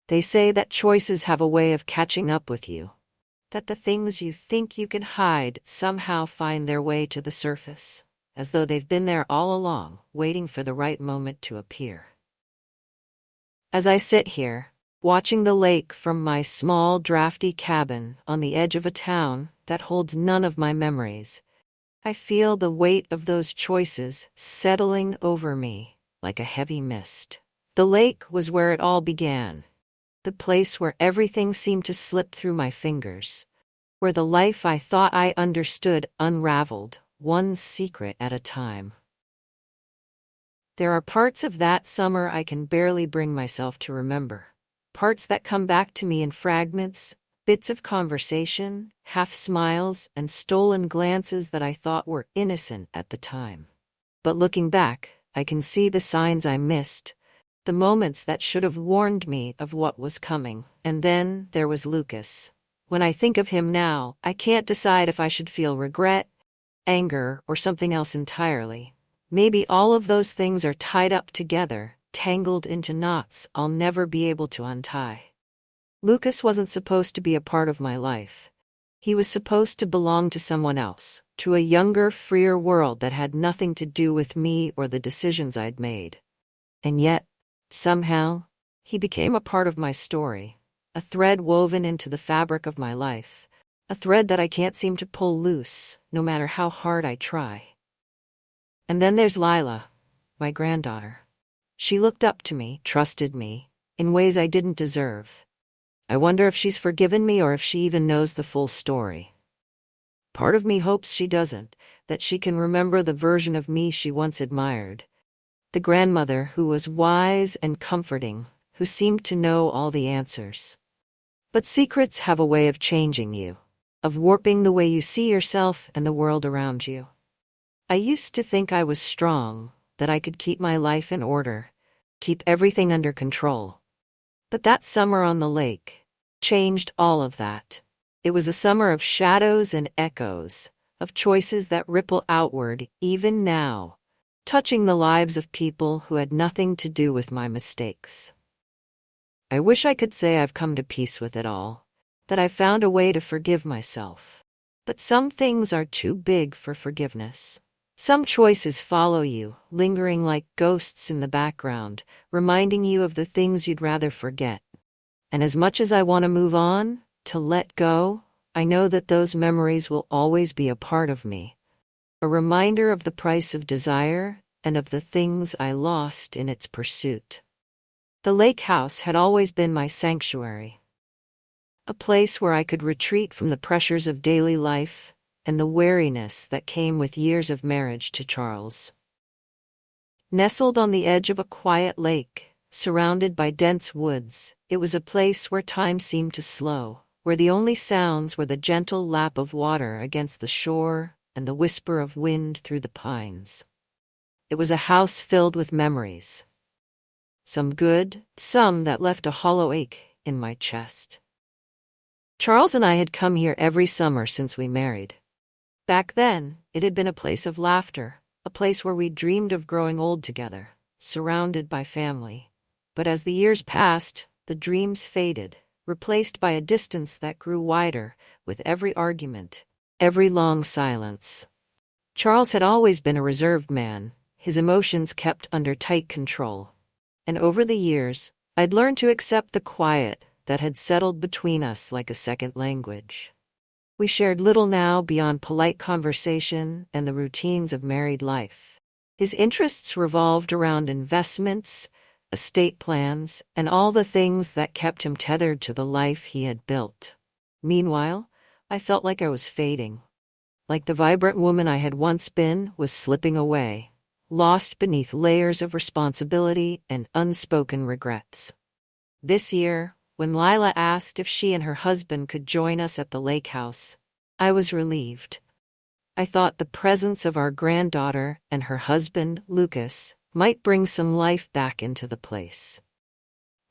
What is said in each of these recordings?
They say that choices have a way of catching up with you, that the things you think you can hide somehow find their way to the surface, as though they've been there all along, waiting for the right moment to appear. As I sit here, watching the lake from my small, drafty cabin on the edge of a town that holds none of my memories, I feel the weight of those choices settling over me like a heavy mist. The lake was where it all began, the place where everything seemed to slip through my fingers, where the life I thought I understood unraveled, one secret at a time. There are parts of that summer I can barely bring myself to remember, parts that come back to me in fragments, bits of conversation, half smiles, and stolen glances that I thought were innocent at the time. But looking back, I can see the signs I missed, the moments that should have warned me of what was coming. And then there was Lucas. When I think of him now, I can't decide if I should feel regret, anger, or something else entirely. Maybe all of those things are tied up together, tangled into knots I'll never be able to untie. Lucas wasn't supposed to be a part of my life. He was supposed to belong to someone else, to a younger, freer world that had nothing to do with me or the decisions I'd made. And yet, somehow, he became a part of my story, a thread woven into the fabric of my life, a thread that I can't seem to pull loose, no matter how hard I try. And then there's Lila, my granddaughter. She looked up to me, trusted me, in ways I didn't deserve. I wonder if she's forgiven me or if she even knows the full story. Part of me hopes she doesn't, that she can remember the version of me she once admired. The grandmother who was wise and comforting, who seemed to know all the answers. But secrets have a way of changing you, of warping the way you see yourself and the world around you. I used to think I was strong, that I could keep my life in order, keep everything under control. But that summer on the lake changed all of that. It was a summer of shadows and echoes, of choices that ripple outward even now, touching the lives of people who had nothing to do with my mistakes. I wish I could say I've come to peace with it all, that I've found a way to forgive myself. But some things are too big for forgiveness. Some choices follow you, lingering like ghosts in the background, reminding you of the things you'd rather forget. And as much as I want to move on, to let go, I know that those memories will always be a part of me. A reminder of the price of desire and of the things I lost in its pursuit. The lake house had always been my sanctuary. A place where I could retreat from the pressures of daily life and the wariness that came with years of marriage to Charles. Nestled on the edge of a quiet lake, surrounded by dense woods, it was a place where time seemed to slow, where the only sounds were the gentle lap of water against the shore and the whisper of wind through the pines. It was a house filled with memories. Some good, some that left a hollow ache in my chest. Charles and I had come here every summer since we married. Back then, it had been a place of laughter, a place where we dreamed of growing old together, surrounded by family. But as the years passed, the dreams faded, replaced by a distance that grew wider with every argument, every long silence. Charles had always been a reserved man, his emotions kept under tight control. And over the years, I'd learned to accept the quiet that had settled between us like a second language. We shared little now beyond polite conversation and the routines of married life. His interests revolved around investments, estate plans, and all the things that kept him tethered to the life he had built. Meanwhile, I felt like I was fading. Like the vibrant woman I had once been was slipping away, lost beneath layers of responsibility and unspoken regrets. This year, when Lila asked if she and her husband could join us at the lake house, I was relieved. I thought the presence of our granddaughter and her husband, Lucas, might bring some life back into the place.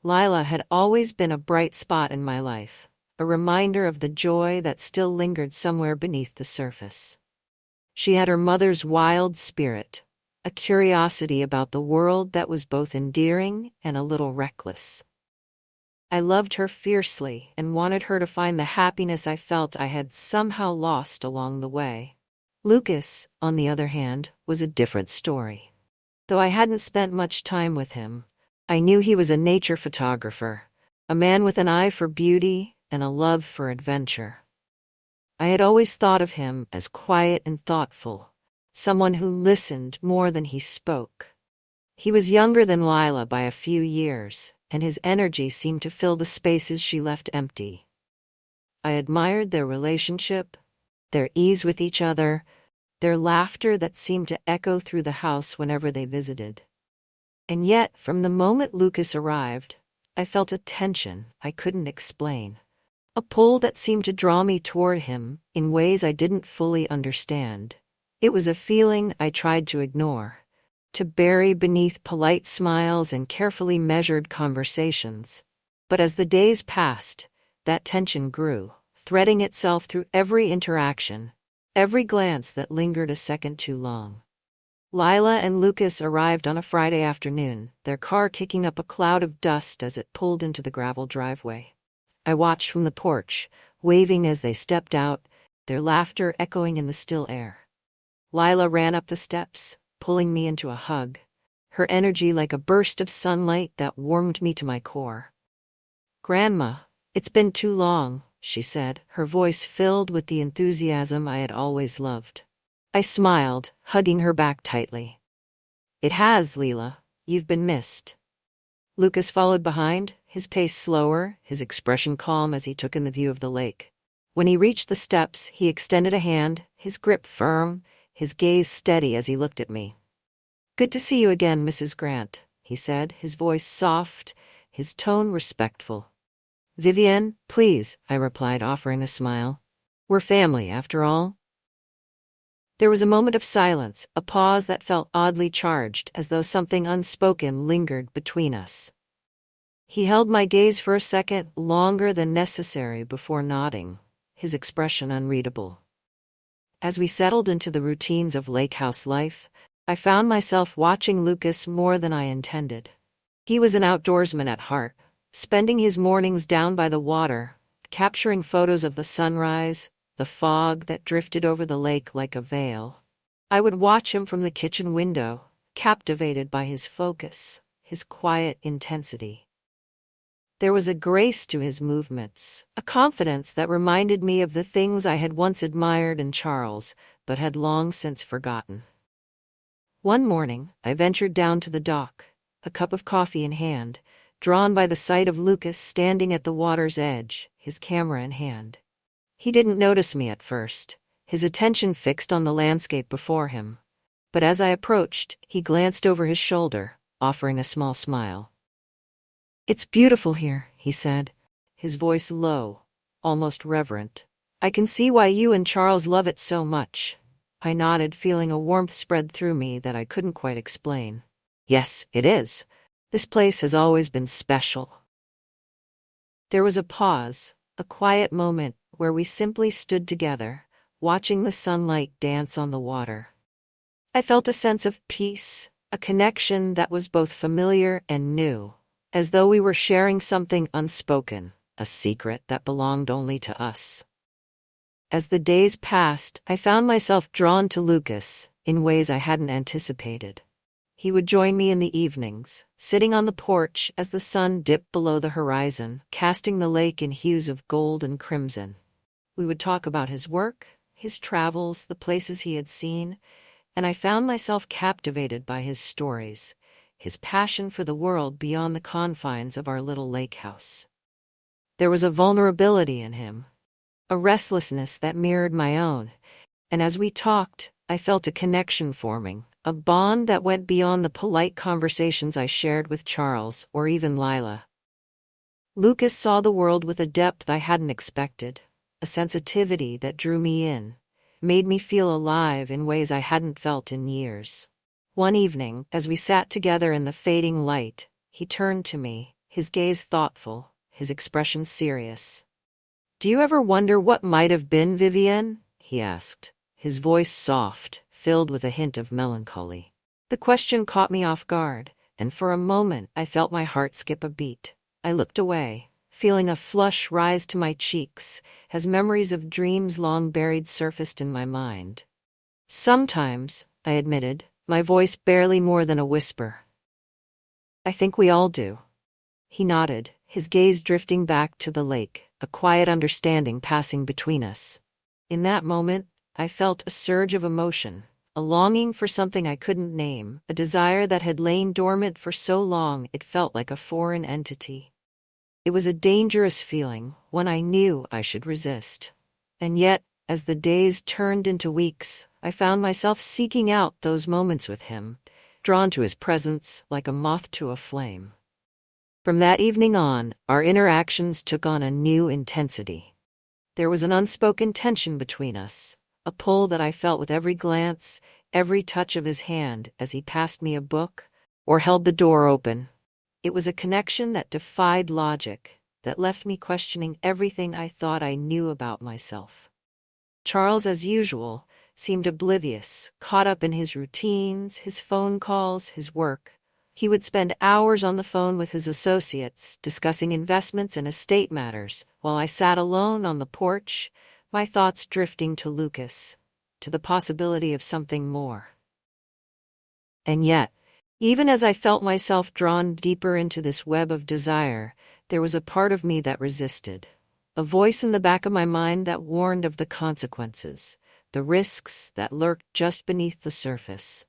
Lila had always been a bright spot in my life, a reminder of the joy that still lingered somewhere beneath the surface. She had her mother's wild spirit, a curiosity about the world that was both endearing and a little reckless. I loved her fiercely and wanted her to find the happiness I felt I had somehow lost along the way. Lucas, on the other hand, was a different story. Though I hadn't spent much time with him, I knew he was a nature photographer, a man with an eye for beauty and a love for adventure. I had always thought of him as quiet and thoughtful, someone who listened more than he spoke. He was younger than Lila by a few years, and his energy seemed to fill the spaces she left empty. I admired their relationship, their ease with each other, their laughter that seemed to echo through the house whenever they visited. And yet, from the moment Lucas arrived, I felt a tension I couldn't explain, a pull that seemed to draw me toward him in ways I didn't fully understand. It was a feeling I tried to ignore, to bury beneath polite smiles and carefully measured conversations. But as the days passed, that tension grew, threading itself through every interaction, every glance that lingered a second too long. Lila and Lucas arrived on a Friday afternoon, their car kicking up a cloud of dust as it pulled into the gravel driveway. I watched from the porch, waving as they stepped out, their laughter echoing in the still air. Lila ran up the steps, pulling me into a hug, her energy like a burst of sunlight that warmed me to my core. "Grandma, it's been too long," she said, her voice filled with the enthusiasm I had always loved. I smiled, hugging her back tightly. "It has, Leela. You've been missed." Lucas followed behind, his pace slower, his expression calm as he took in the view of the lake. When he reached the steps, he extended a hand, his grip firm, his gaze steady as he looked at me. "Good to see you again, Mrs. Grant," he said, his voice soft, his tone respectful. "Vivienne, please," I replied, offering a smile. "We're family, after all." There was a moment of silence, a pause that felt oddly charged, as though something unspoken lingered between us. He held my gaze for a second, longer than necessary, before nodding, his expression unreadable. As we settled into the routines of lake house life, I found myself watching Lucas more than I intended. He was an outdoorsman at heart, spending his mornings down by the water, capturing photos of the sunrise, the fog that drifted over the lake like a veil. I would watch him from the kitchen window, captivated by his focus, his quiet intensity. There was a grace to his movements, a confidence that reminded me of the things I had once admired in Charles, but had long since forgotten. One morning, I ventured down to the dock, a cup of coffee in hand, drawn by the sight of Lucas standing at the water's edge, his camera in hand. He didn't notice me at first, his attention fixed on the landscape before him. But as I approached, he glanced over his shoulder, offering a small smile. "It's beautiful here," he said, his voice low, almost reverent. "I can see why you and Charles love it so much." I nodded, feeling a warmth spread through me that I couldn't quite explain. "Yes, it is. This place has always been special." There was a pause, a quiet moment where we simply stood together, watching the sunlight dance on the water. I felt a sense of peace, a connection that was both familiar and new, as though we were sharing something unspoken, a secret that belonged only to us. As the days passed, I found myself drawn to Lucas in ways I hadn't anticipated. He would join me in the evenings, sitting on the porch as the sun dipped below the horizon, casting the lake in hues of gold and crimson. We would talk about his work, his travels, the places he had seen, and I found myself captivated by his stories, his passion for the world beyond the confines of our little lake house. There was a vulnerability in him, a restlessness that mirrored my own, and as we talked, I felt a connection forming, a bond that went beyond the polite conversations I shared with Charles or even Lila. Lucas saw the world with a depth I hadn't expected, a sensitivity that drew me in, made me feel alive in ways I hadn't felt in years. One evening, as we sat together in the fading light, he turned to me, his gaze thoughtful, his expression serious. "Do you ever wonder what might have been, Vivienne?" he asked, his voice soft, filled with a hint of melancholy. The question caught me off guard, and for a moment I felt my heart skip a beat. I looked away, feeling a flush rise to my cheeks as memories of dreams long buried surfaced in my mind. Sometimes, I admitted, my voice barely more than a whisper. I think we all do. He nodded, his gaze drifting back to the lake, a quiet understanding passing between us. In that moment, I felt a surge of emotion, a longing for something I couldn't name, a desire that had lain dormant for so long it felt like a foreign entity. It was a dangerous feeling, one I knew I should resist. And yet, as the days turned into weeks, I found myself seeking out those moments with him, drawn to his presence like a moth to a flame. From that evening on, our interactions took on a new intensity. There was an unspoken tension between us, a pull that I felt with every glance, every touch of his hand as he passed me a book or held the door open. It was a connection that defied logic, that left me questioning everything I thought I knew about myself. Charles, as usual, seemed oblivious, caught up in his routines, his phone calls, his work. He would spend hours on the phone with his associates, discussing investments and estate matters, while I sat alone on the porch, my thoughts drifting to Lucas, to the possibility of something more. And yet, even as I felt myself drawn deeper into this web of desire, there was a part of me that resisted, a voice in the back of my mind that warned of the consequences, the risks that lurked just beneath the surface.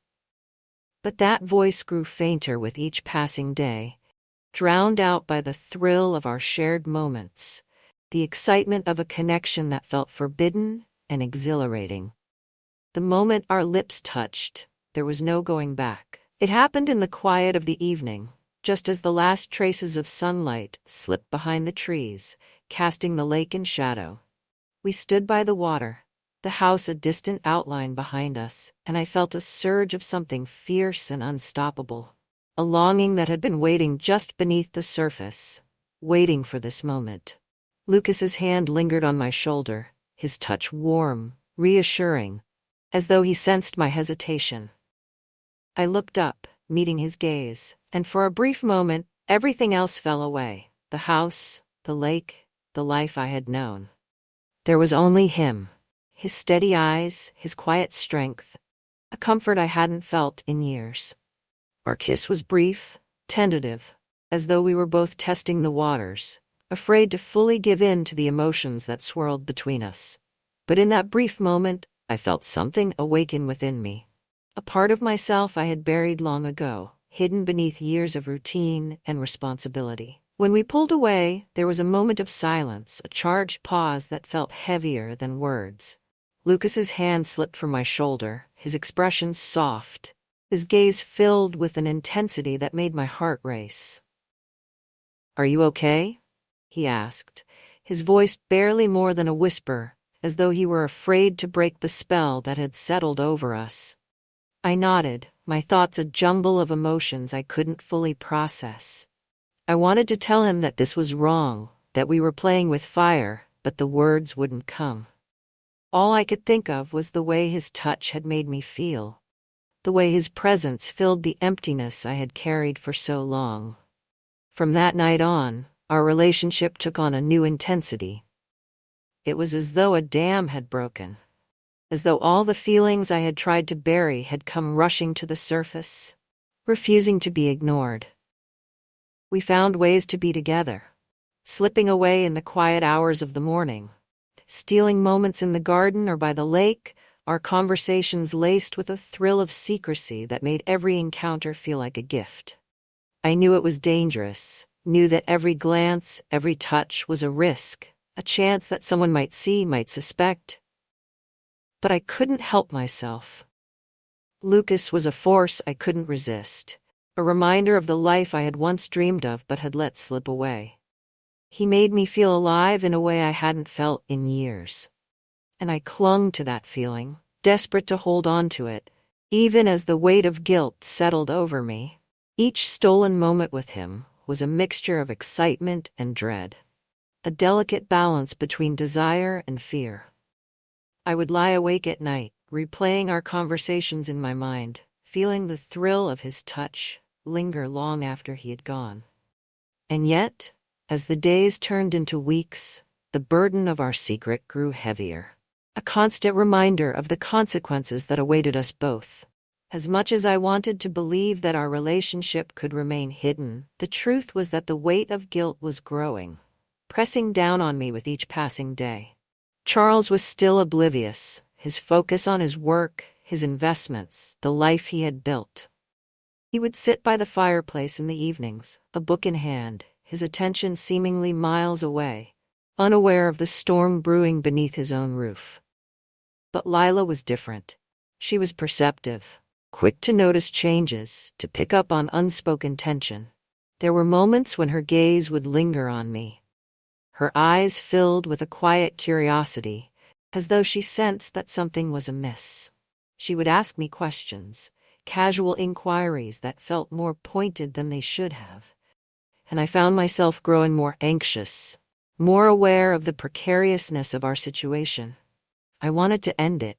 But that voice grew fainter with each passing day, drowned out by the thrill of our shared moments, the excitement of a connection that felt forbidden and exhilarating. The moment our lips touched, there was no going back. It happened in the quiet of the evening, just as the last traces of sunlight slipped behind the trees, casting the lake in shadow. We stood by the water, the house a distant outline behind us, and I felt a surge of something fierce and unstoppable, a longing that had been waiting just beneath the surface, waiting for this moment. Lucas's hand lingered on my shoulder, his touch warm, reassuring, as though he sensed my hesitation. I looked up, meeting his gaze, and for a brief moment, everything else fell away. The house, the lake, the life I had known. There was only him, his steady eyes, his quiet strength, a comfort I hadn't felt in years. Our kiss was brief, tentative, as though we were both testing the waters, afraid to fully give in to the emotions that swirled between us. But in that brief moment, I felt something awaken within me. A part of myself I had buried long ago, hidden beneath years of routine and responsibility. When we pulled away, there was a moment of silence, a charged pause that felt heavier than words. Lucas's hand slipped from my shoulder, his expression soft, his gaze filled with an intensity that made my heart race. "Are you okay?" he asked, his voice barely more than a whisper, as though he were afraid to break the spell that had settled over us. I nodded, my thoughts a jumble of emotions I couldn't fully process. I wanted to tell him that this was wrong, that we were playing with fire, but the words wouldn't come. All I could think of was the way his touch had made me feel, the way his presence filled the emptiness I had carried for so long. From that night on, our relationship took on a new intensity. It was as though a dam had broken, as though all the feelings I had tried to bury had come rushing to the surface, refusing to be ignored. We found ways to be together, slipping away in the quiet hours of the morning, stealing moments in the garden or by the lake, our conversations laced with a thrill of secrecy that made every encounter feel like a gift. I knew it was dangerous, knew that every glance, every touch was a risk, a chance that someone might see, might suspect. But I couldn't help myself. Lucas was a force I couldn't resist, a reminder of the life I had once dreamed of but had let slip away. He made me feel alive in a way I hadn't felt in years. And I clung to that feeling, desperate to hold on to it, even as the weight of guilt settled over me. Each stolen moment with him was a mixture of excitement and dread, a delicate balance between desire and fear. I would lie awake at night, replaying our conversations in my mind, feeling the thrill of his touch linger long after he had gone. And yet, As the days turned into weeks, the burden of our secret grew heavier. A constant reminder of the consequences that awaited us both. As much as I wanted to believe that our relationship could remain hidden, the truth was that the weight of guilt was growing, pressing down on me with each passing day. Charles was still oblivious, his focus on his work, his investments, the life he had built. He would sit by the fireplace in the evenings, a book in hand, his attention seemingly miles away, unaware of the storm brewing beneath his own roof. But Lila was different. She was perceptive, quick to notice changes, to pick up on unspoken tension. There were moments when her gaze would linger on me, her eyes filled with a quiet curiosity, as though she sensed that something was amiss. She would ask me questions, casual inquiries that felt more pointed than they should have, and I found myself growing more anxious, more aware of the precariousness of our situation. I wanted to end it,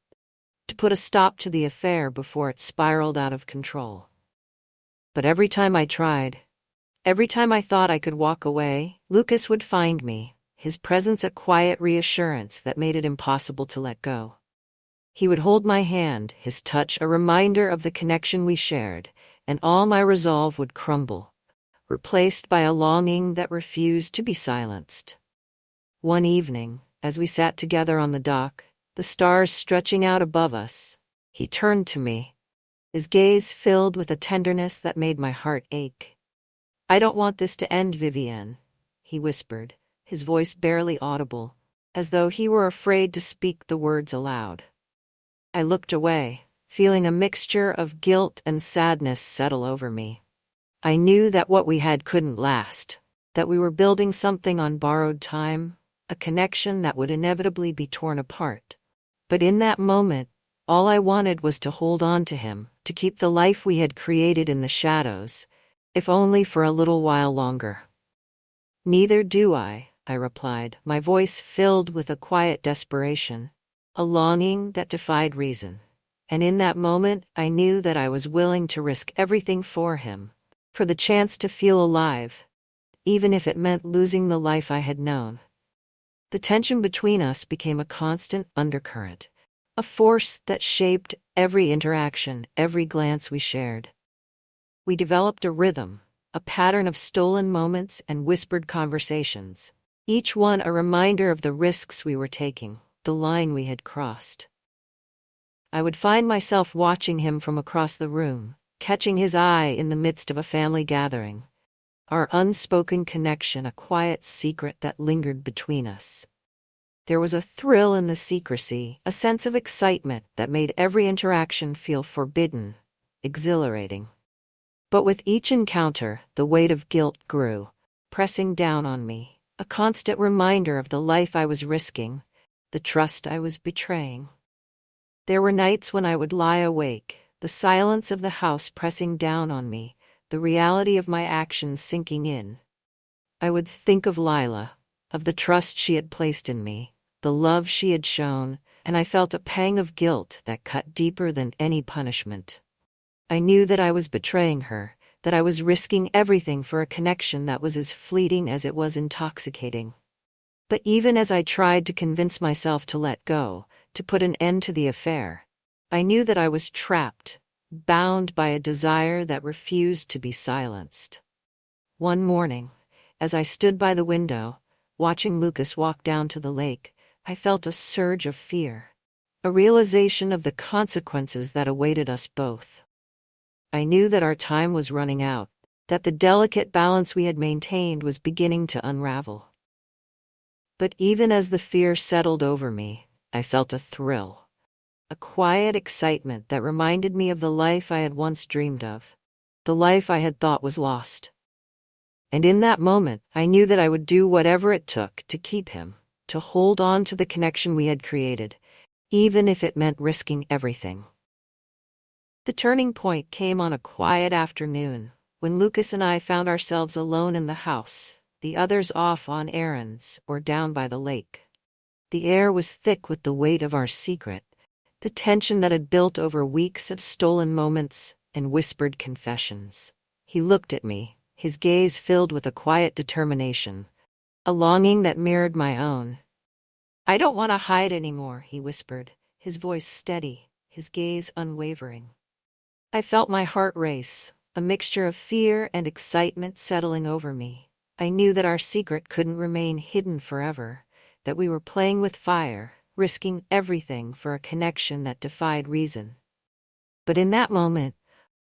to put a stop to the affair before it spiraled out of control. But every time I tried, every time I thought I could walk away, Lucas would find me, his presence a quiet reassurance that made it impossible to let go. He would hold my hand, his touch a reminder of the connection we shared, and all my resolve would crumble, replaced by a longing that refused to be silenced. One evening, as we sat together on the dock, the stars stretching out above us, he turned to me, his gaze filled with a tenderness that made my heart ache. "I don't want this to end, Vivienne," he whispered, his voice barely audible, as though he were afraid to speak the words aloud. I looked away, feeling a mixture of guilt and sadness settle over me. I knew that what we had couldn't last, that we were building something on borrowed time, a connection that would inevitably be torn apart. But in that moment, all I wanted was to hold on to him, to keep the life we had created in the shadows, if only for a little while longer. "Neither do I," I replied, my voice filled with a quiet desperation, a longing that defied reason. And in that moment, I knew that I was willing to risk everything for him, for the chance to feel alive, even if it meant losing the life I had known. The tension between us became a constant undercurrent, a force that shaped every interaction, every glance we shared. We developed a rhythm, a pattern of stolen moments and whispered conversations, each one a reminder of the risks we were taking, the line we had crossed. I would find myself watching him from across the room, catching his eye in the midst of a family gathering, our unspoken connection a quiet secret that lingered between us. There was a thrill in the secrecy, a sense of excitement that made every interaction feel forbidden, exhilarating. But with each encounter, the weight of guilt grew, pressing down on me, a constant reminder of the life I was risking, the trust I was betraying. There were nights when I would lie awake, the silence of the house pressing down on me, the reality of my actions sinking in. I would think of Lila, of the trust she had placed in me, the love she had shown, and I felt a pang of guilt that cut deeper than any punishment. I knew that I was betraying her, that I was risking everything for a connection that was as fleeting as it was intoxicating. But even as I tried to convince myself to let go, to put an end to the affair, I knew that I was trapped, bound by a desire that refused to be silenced. One morning, as I stood by the window, watching Lucas walk down to the lake, I felt a surge of fear, a realization of the consequences that awaited us both. I knew that our time was running out, that the delicate balance we had maintained was beginning to unravel. But even as the fear settled over me, I felt a thrill, a quiet excitement that reminded me of the life I had once dreamed of, the life I had thought was lost. And in that moment, I knew that I would do whatever it took to keep him, to hold on to the connection we had created, even if it meant risking everything. The turning point came on a quiet afternoon, when Lucas and I found ourselves alone in the house, the others off on errands or down by the lake. The air was thick with the weight of our secret, the tension that had built over weeks of stolen moments and whispered confessions. He looked at me, his gaze filled with a quiet determination, a longing that mirrored my own. "I don't want to hide anymore," he whispered, his voice steady, his gaze unwavering. I felt my heart race, a mixture of fear and excitement settling over me. I knew that our secret couldn't remain hidden forever, that we were playing with fire, risking everything for a connection that defied reason. But in that moment,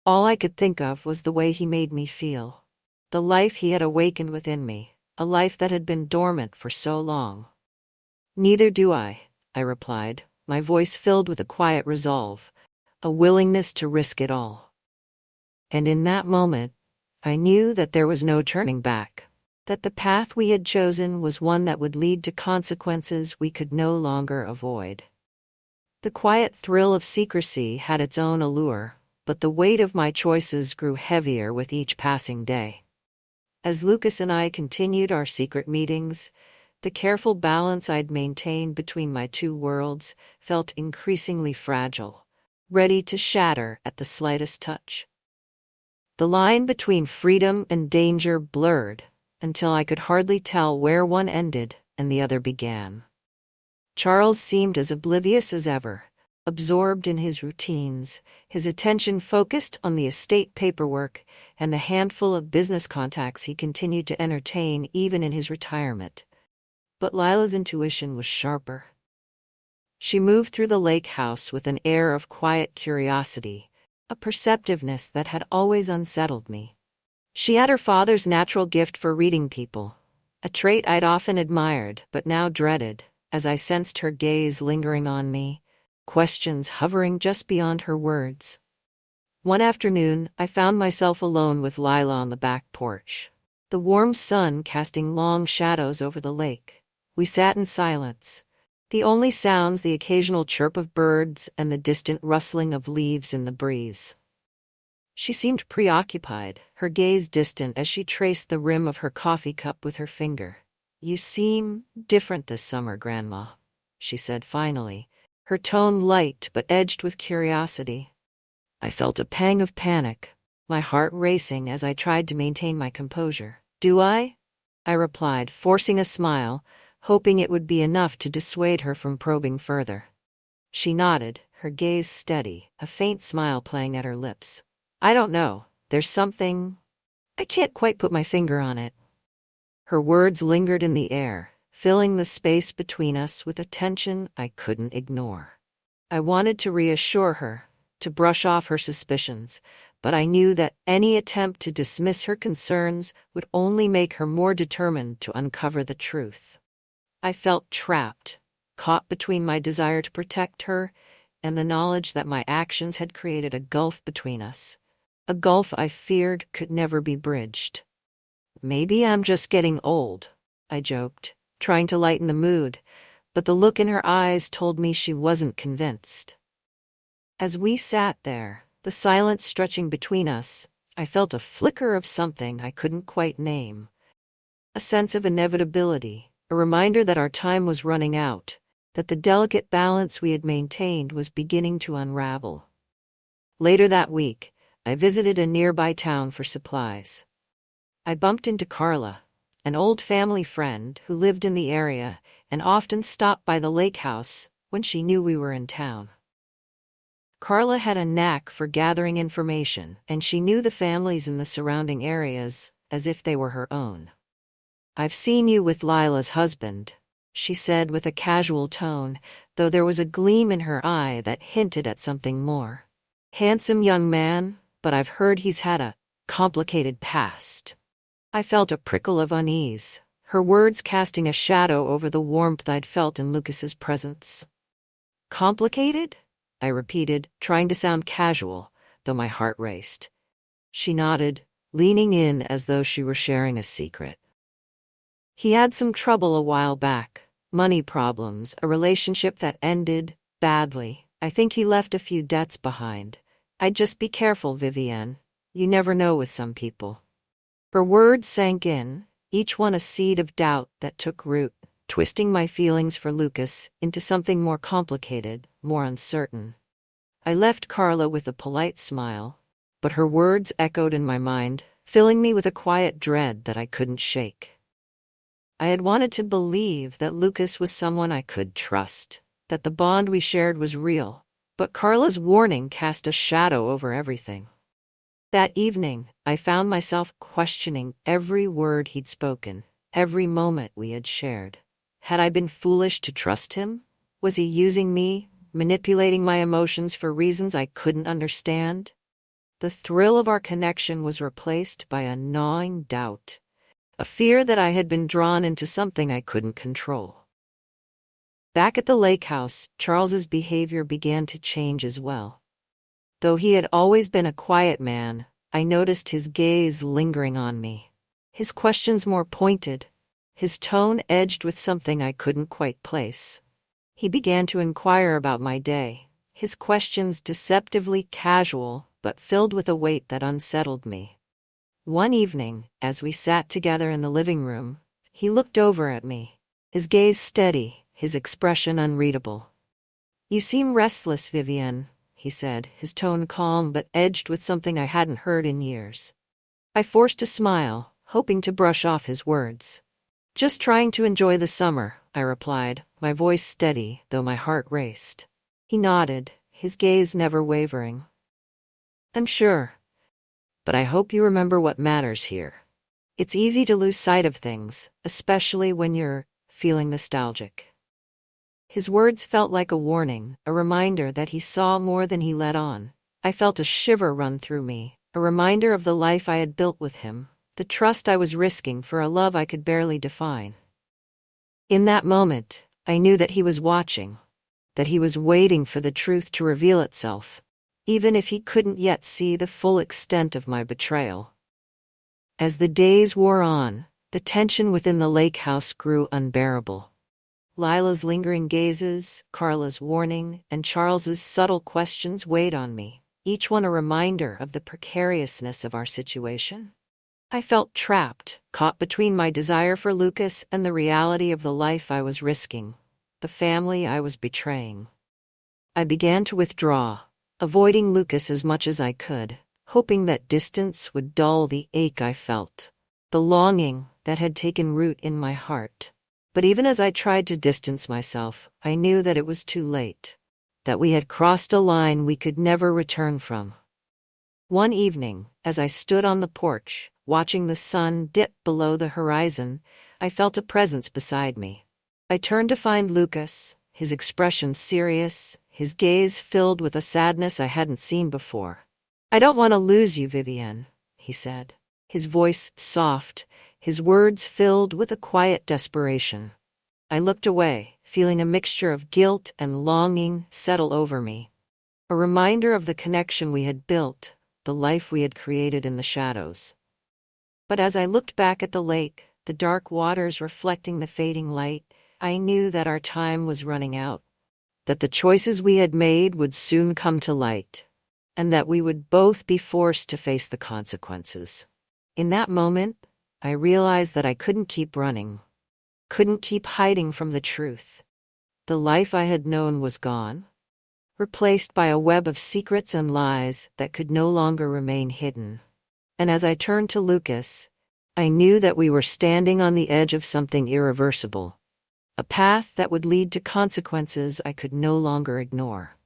all I could think of was the way he made me feel. The life he had awakened within me, a life that had been dormant for so long. "Neither do I," I replied, my voice filled with a quiet resolve, a willingness to risk it all. And in that moment, I knew that there was no turning back, that the path we had chosen was one that would lead to consequences we could no longer avoid. The quiet thrill of secrecy had its own allure, but the weight of my choices grew heavier with each passing day. As Lucas and I continued our secret meetings, the careful balance I'd maintained between my two worlds felt increasingly fragile, ready to shatter at the slightest touch. The line between freedom and danger blurred until I could hardly tell where one ended and the other began. Charles seemed as oblivious as ever, absorbed in his routines, his attention focused on the estate paperwork and the handful of business contacts he continued to entertain even in his retirement. But Lila's intuition was sharper. She moved through the lake house with an air of quiet curiosity, a perceptiveness that had always unsettled me. She had her father's natural gift for reading people, a trait I'd often admired but now dreaded, as I sensed her gaze lingering on me, questions hovering just beyond her words. One afternoon, I found myself alone with Lila on the back porch, the warm sun casting long shadows over the lake. We sat in silence, the only sounds the occasional chirp of birds and the distant rustling of leaves in the breeze. She seemed preoccupied, her gaze distant as she traced the rim of her coffee cup with her finger. "You seem different this summer, Grandma," she said finally, her tone light but edged with curiosity. I felt a pang of panic, my heart racing as I tried to maintain my composure. "Do I?" I replied, forcing a smile, hoping it would be enough to dissuade her from probing further. She nodded, her gaze steady, a faint smile playing at her lips. "I don't know, there's something. I can't quite put my finger on it." Her words lingered in the air, filling the space between us with a tension I couldn't ignore. I wanted to reassure her, to brush off her suspicions, but I knew that any attempt to dismiss her concerns would only make her more determined to uncover the truth. I felt trapped, caught between my desire to protect her and the knowledge that my actions had created a gulf between us, a gulf I feared could never be bridged. "Maybe I'm just getting old," I joked, trying to lighten the mood, but the look in her eyes told me she wasn't convinced. As we sat there, the silence stretching between us, I felt a flicker of something I couldn't quite name. A sense of inevitability, a reminder that our time was running out, that the delicate balance we had maintained was beginning to unravel. Later that week, I visited a nearby town for supplies. I bumped into Carla, an old family friend who lived in the area and often stopped by the lake house when she knew we were in town. Carla had a knack for gathering information, and she knew the families in the surrounding areas as if they were her own. "I've seen you with Lila's husband," she said with a casual tone, though there was a gleam in her eye that hinted at something more. "Handsome young man, but I've heard he's had a complicated past." I felt a prickle of unease, her words casting a shadow over the warmth I'd felt in Lucas's presence. "Complicated?" I repeated, trying to sound casual, though my heart raced. She nodded, leaning in as though she were sharing a secret. "He had some trouble a while back, money problems, a relationship that ended badly. I think he left a few debts behind. I'd just be careful, Vivienne. You never know with some people." Her words sank in, each one a seed of doubt that took root, twisting my feelings for Lucas into something more complicated, more uncertain. I left Carla with a polite smile, but her words echoed in my mind, filling me with a quiet dread that I couldn't shake. I had wanted to believe that Lucas was someone I could trust, that the bond we shared was real, but Carla's warning cast a shadow over everything. That evening, I found myself questioning every word he'd spoken, every moment we had shared. Had I been foolish to trust him? Was he using me, manipulating my emotions for reasons I couldn't understand? The thrill of our connection was replaced by a gnawing doubt, a fear that I had been drawn into something I couldn't control. Back at the lake house, Charles's behavior began to change as well. Though he had always been a quiet man, I noticed his gaze lingering on me. His questions more pointed, his tone edged with something I couldn't quite place. He began to inquire about my day, his questions deceptively casual but filled with a weight that unsettled me. One evening, as we sat together in the living room, he looked over at me, his gaze steady, his expression unreadable. "You seem restless, Vivienne," he said, his tone calm but edged with something I hadn't heard in years. I forced a smile, hoping to brush off his words. "Just trying to enjoy the summer," I replied, my voice steady, though my heart raced. He nodded, his gaze never wavering. "I'm sure. But I hope you remember what matters here. It's easy to lose sight of things, especially when you're feeling nostalgic." His words felt like a warning, a reminder that he saw more than he let on. I felt a shiver run through me, a reminder of the life I had built with him, the trust I was risking for a love I could barely define. In that moment, I knew that he was watching, that he was waiting for the truth to reveal itself, even if he couldn't yet see the full extent of my betrayal. As the days wore on, the tension within the lake house grew unbearable. Lila's lingering gazes, Carla's warning, and Charles's subtle questions weighed on me, each one a reminder of the precariousness of our situation. I felt trapped, caught between my desire for Lucas and the reality of the life I was risking, the family I was betraying. I began to withdraw, avoiding Lucas as much as I could, hoping that distance would dull the ache I felt, the longing that had taken root in my heart. But even as I tried to distance myself, I knew that it was too late, that we had crossed a line we could never return from. One evening, as I stood on the porch, watching the sun dip below the horizon, I felt a presence beside me. I turned to find Lucas, his expression serious, his gaze filled with a sadness I hadn't seen before. "I don't want to lose you, Vivienne," he said, his voice soft, his words filled with a quiet desperation. I looked away, feeling a mixture of guilt and longing settle over me. A reminder of the connection we had built, the life we had created in the shadows. But as I looked back at the lake, the dark waters reflecting the fading light, I knew that our time was running out, that the choices we had made would soon come to light, and that we would both be forced to face the consequences. In that moment, I realized that I couldn't keep running, couldn't keep hiding from the truth. The life I had known was gone, replaced by a web of secrets and lies that could no longer remain hidden. And as I turned to Lucas, I knew that we were standing on the edge of something irreversible, a path that would lead to consequences I could no longer ignore.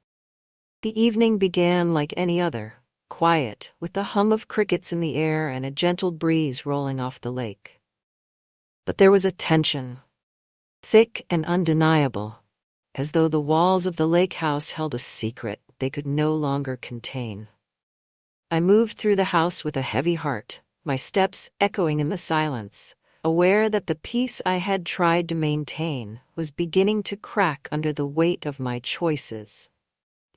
The evening began like any other, quiet, with the hum of crickets in the air and a gentle breeze rolling off the lake. But there was a tension, thick and undeniable, as though the walls of the lake house held a secret they could no longer contain. I moved through the house with a heavy heart, my steps echoing in the silence, aware that the peace I had tried to maintain was beginning to crack under the weight of my choices.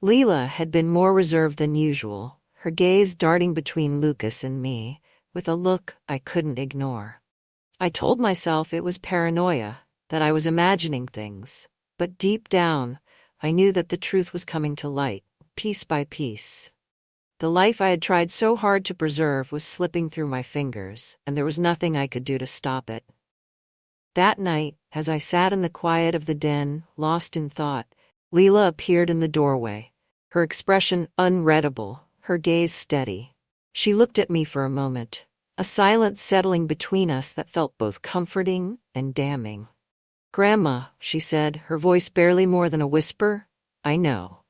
Leela had been more reserved than usual, her gaze darting between Lucas and me, with a look I couldn't ignore. I told myself it was paranoia, that I was imagining things, but deep down, I knew that the truth was coming to light, piece by piece. The life I had tried so hard to preserve was slipping through my fingers, and there was nothing I could do to stop it. That night, as I sat in the quiet of the den, lost in thought, Leela appeared in the doorway, her expression unreadable, her gaze steady. She looked at me for a moment, a silence settling between us that felt both comforting and damning. "Grandma," she said, her voice barely more than a whisper, "I know."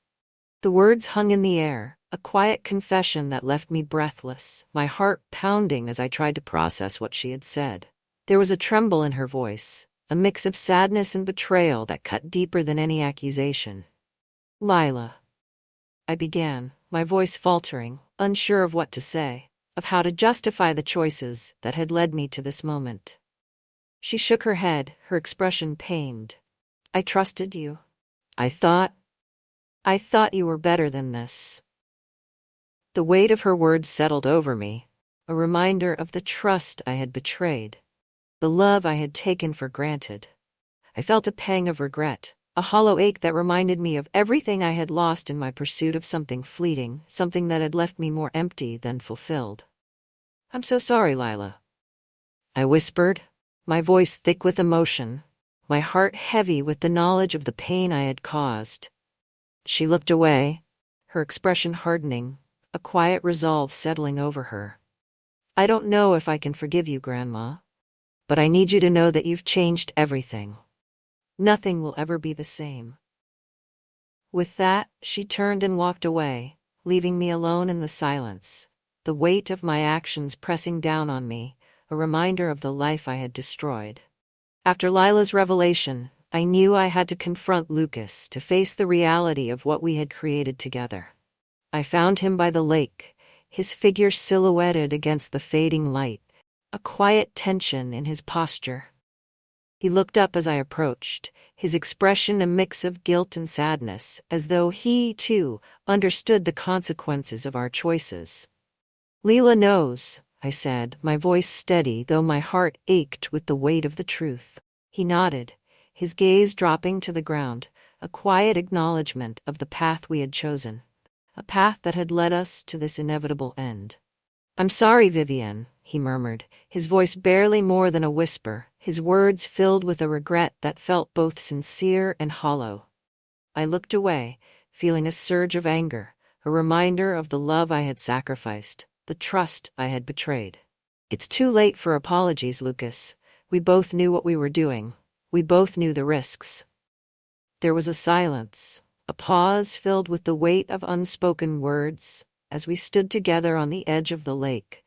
The words hung in the air, a quiet confession that left me breathless, my heart pounding as I tried to process what she had said. There was a tremble in her voice, a mix of sadness and betrayal that cut deeper than any accusation. "Lila," I began, my voice faltering, unsure of what to say, of how to justify the choices that had led me to this moment. She shook her head, her expression pained. "I trusted you. I thought you were better than this." The weight of her words settled over me, a reminder of the trust I had betrayed, the love I had taken for granted. I felt a pang of regret, a hollow ache that reminded me of everything I had lost in my pursuit of something fleeting, something that had left me more empty than fulfilled. "I'm so sorry, Lila," I whispered, my voice thick with emotion, my heart heavy with the knowledge of the pain I had caused. She looked away, her expression hardening, a quiet resolve settling over her. "I don't know if I can forgive you, Grandma, but I need you to know that you've changed everything. Nothing will ever be the same." With that, she turned and walked away, leaving me alone in the silence, the weight of my actions pressing down on me, a reminder of the life I had destroyed. After Lila's revelation, I knew I had to confront Lucas, to face the reality of what we had created together. I found him by the lake, his figure silhouetted against the fading light, a quiet tension in his posture. He looked up as I approached, his expression a mix of guilt and sadness, as though he, too, understood the consequences of our choices. "Lila knows," I said, my voice steady though my heart ached with the weight of the truth. He nodded, his gaze dropping to the ground, a quiet acknowledgement of the path we had chosen, a path that had led us to this inevitable end. "I'm sorry, Vivienne," he murmured, his voice barely more than a whisper, his words filled with a regret that felt both sincere and hollow. I looked away, feeling a surge of anger, a reminder of the love I had sacrificed, the trust I had betrayed. "It's too late for apologies, Lucas. We both knew what we were doing. We both knew the risks." There was a silence, a pause filled with the weight of unspoken words, as we stood together on the edge of the lake,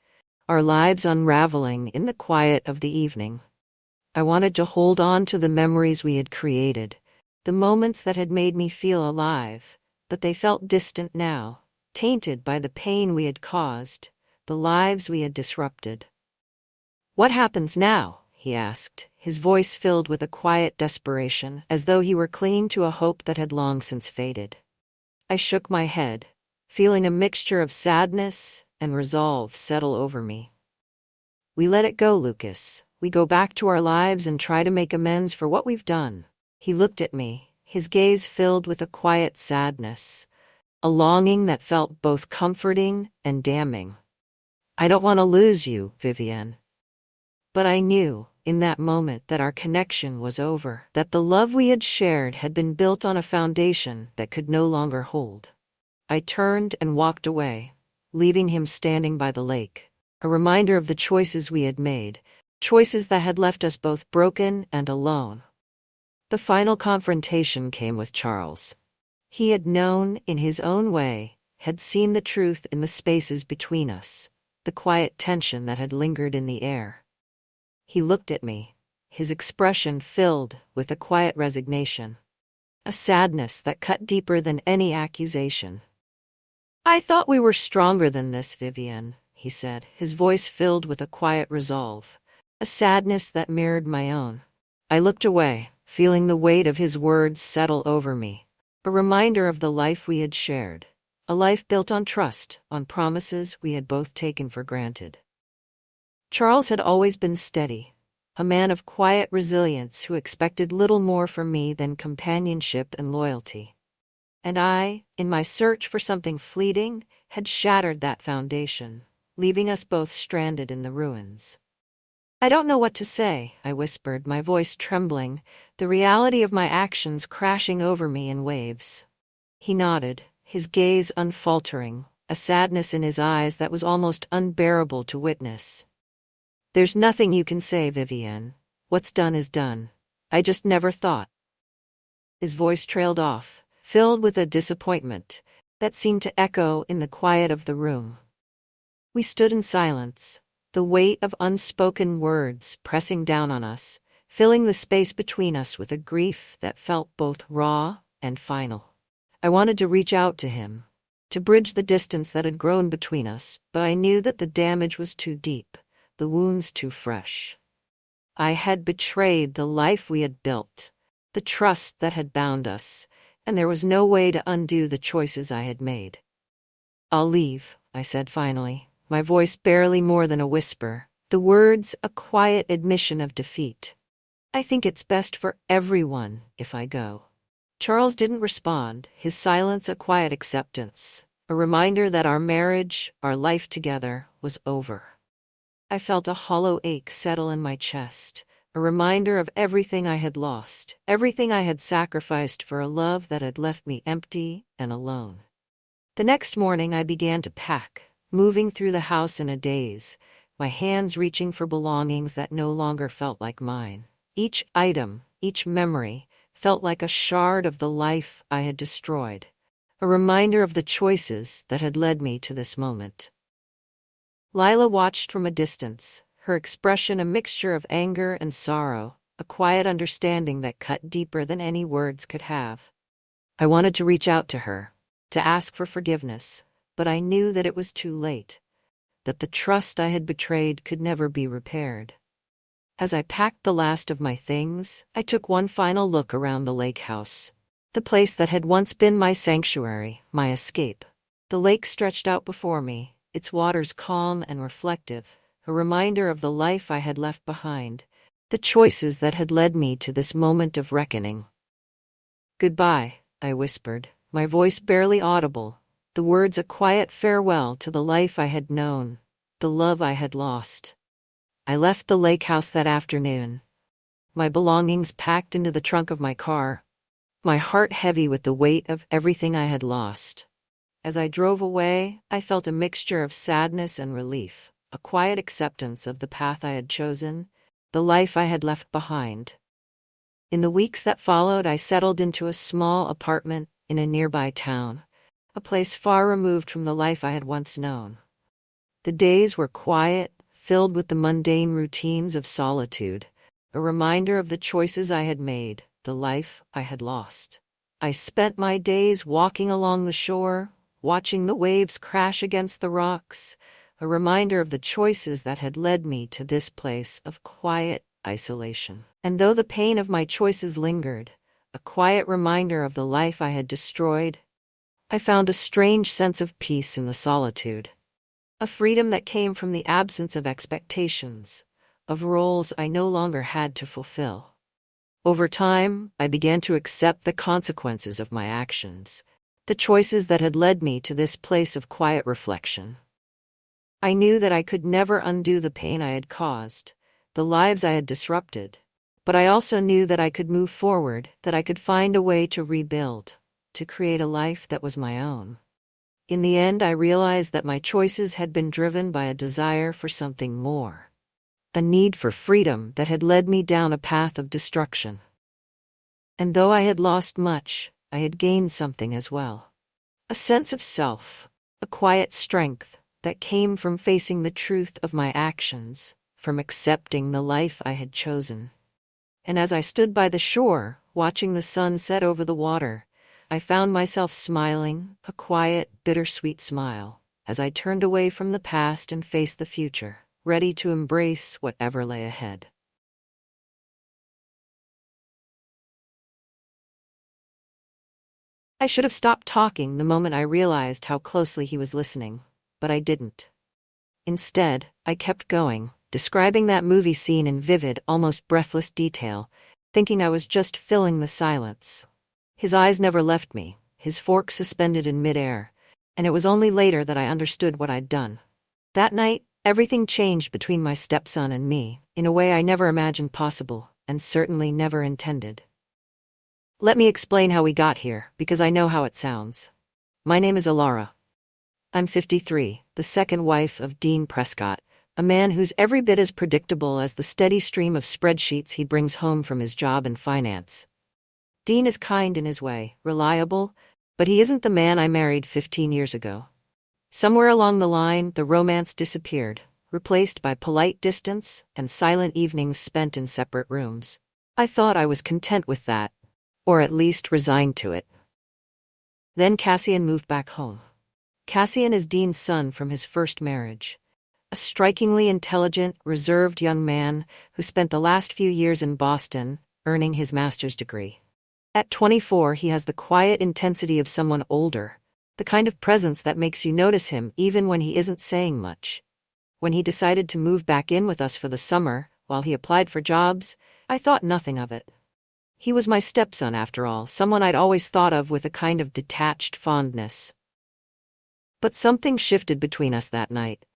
our lives unraveling in the quiet of the evening. I wanted to hold on to the memories we had created, the moments that had made me feel alive, but they felt distant now, tainted by the pain we had caused, the lives we had disrupted. "What happens now?" he asked, his voice filled with a quiet desperation, as though he were clinging to a hope that had long since faded. I shook my head, feeling a mixture of sadness and resolve settle over me. "We let it go, Lucas. We go back to our lives and try to make amends for what we've done." He looked at me, his gaze filled with a quiet sadness, a longing that felt both comforting and damning. "I don't want to lose you, Vivienne." But I knew, in that moment, that our connection was over, that the love we had shared had been built on a foundation that could no longer hold. I turned and walked away, leaving him standing by the lake, a reminder of the choices we had made, choices that had left us both broken and alone. The final confrontation came with Charles. He had known, in his own way, had seen the truth in the spaces between us, the quiet tension that had lingered in the air. He looked at me, his expression filled with a quiet resignation, a sadness that cut deeper than any accusation. "I thought we were stronger than this, Vivienne," he said, his voice filled with a quiet resolve, a sadness that mirrored my own. I looked away, feeling the weight of his words settle over me, a reminder of the life we had shared, a life built on trust, on promises we had both taken for granted. Charles had always been steady, a man of quiet resilience who expected little more from me than companionship and loyalty. And I, in my search for something fleeting, had shattered that foundation, leaving us both stranded in the ruins. "I don't know what to say," I whispered, my voice trembling, the reality of my actions crashing over me in waves. He nodded, his gaze unfaltering, a sadness in his eyes that was almost unbearable to witness. There's nothing you can say, Vivienne. What's done is done. I just never thought. His voice trailed off, filled with a disappointment that seemed to echo in the quiet of the room. We stood in silence, the weight of unspoken words pressing down on us, filling the space between us with a grief that felt both raw and final. I wanted to reach out to him, to bridge the distance that had grown between us, but I knew that the damage was too deep, the wounds too fresh. I had betrayed the life we had built, the trust that had bound us, and there was no way to undo the choices I had made. "I'll leave," I said finally, my voice barely more than a whisper, the words a quiet admission of defeat. "I think it's best for everyone if I go." Charles didn't respond, his silence a quiet acceptance, a reminder that our marriage, our life together, was over. I felt a hollow ache settle in my chest, a reminder of everything I had lost, everything I had sacrificed for a love that had left me empty and alone. The next morning I began to pack, moving through the house in a daze, my hands reaching for belongings that no longer felt like mine. Each item, each memory, felt like a shard of the life I had destroyed, a reminder of the choices that had led me to this moment. Lila watched from a distance, her expression a mixture of anger and sorrow, a quiet understanding that cut deeper than any words could have. I wanted to reach out to her, to ask for forgiveness, but I knew that it was too late, that the trust I had betrayed could never be repaired. As I packed the last of my things, I took one final look around the lake house, the place that had once been my sanctuary, my escape. The lake stretched out before me, its waters calm and reflective, a reminder of the life I had left behind, the choices that had led me to this moment of reckoning. "Goodbye," I whispered, my voice barely audible, the words a quiet farewell to the life I had known, the love I had lost. I left the lake house that afternoon, my belongings packed into the trunk of my car, my heart heavy with the weight of everything I had lost. As I drove away, I felt a mixture of sadness and relief, a quiet acceptance of the path I had chosen, the life I had left behind. In the weeks that followed, I settled into a small apartment in a nearby town, a place far removed from the life I had once known. The days were quiet, filled with the mundane routines of solitude, a reminder of the choices I had made, the life I had lost. I spent my days walking along the shore, watching the waves crash against the rocks, a reminder of the choices that had led me to this place of quiet isolation. And though the pain of my choices lingered, a quiet reminder of the life I had destroyed, I found a strange sense of peace in the solitude. A freedom that came from the absence of expectations, of roles I no longer had to fulfill. Over time, I began to accept the consequences of my actions, the choices that had led me to this place of quiet reflection. I knew that I could never undo the pain I had caused, the lives I had disrupted, but I also knew that I could move forward, that I could find a way to rebuild, to create a life that was my own. In the end, I realized that my choices had been driven by a desire for something more, a need for freedom that had led me down a path of destruction. And though I had lost much, I had gained something as well. A sense of self, a quiet strength that came from facing the truth of my actions, from accepting the life I had chosen. And as I stood by the shore, watching the sun set over the water, I found myself smiling, a quiet, bittersweet smile, as I turned away from the past and faced the future, ready to embrace whatever lay ahead. I should have stopped talking the moment I realized how closely he was listening, but I didn't. Instead, I kept going, describing that movie scene in vivid, almost breathless detail, thinking I was just filling the silence. His eyes never left me, his fork suspended in midair, and it was only later that I understood what I'd done. That night, everything changed between my stepson and me, in a way I never imagined possible, and certainly never intended. Let me explain how we got here, because I know how it sounds. My name is Alara. I'm 53, the second wife of Dean Prescott, A man who's every bit as predictable as the steady stream of spreadsheets he brings home from his job in finance. Dean is kind in his way, reliable, but he isn't the man I married 15 years ago. Somewhere along the line, the romance disappeared, replaced by polite distance and silent evenings spent in separate rooms. I thought I was content with that, or at least resigned to it. Then Cassian moved back home. Cassian is Dean's son from his first marriage. A strikingly intelligent, reserved young man who spent the last few years in Boston, earning his master's degree. At 24, he has the quiet intensity of someone older, the kind of presence that makes you notice him even when he isn't saying much. When he decided to move back in with us for the summer, while he applied for jobs, I thought nothing of it. He was my stepson, after all, someone I'd always thought of with a kind of detached fondness. But something shifted between us that night,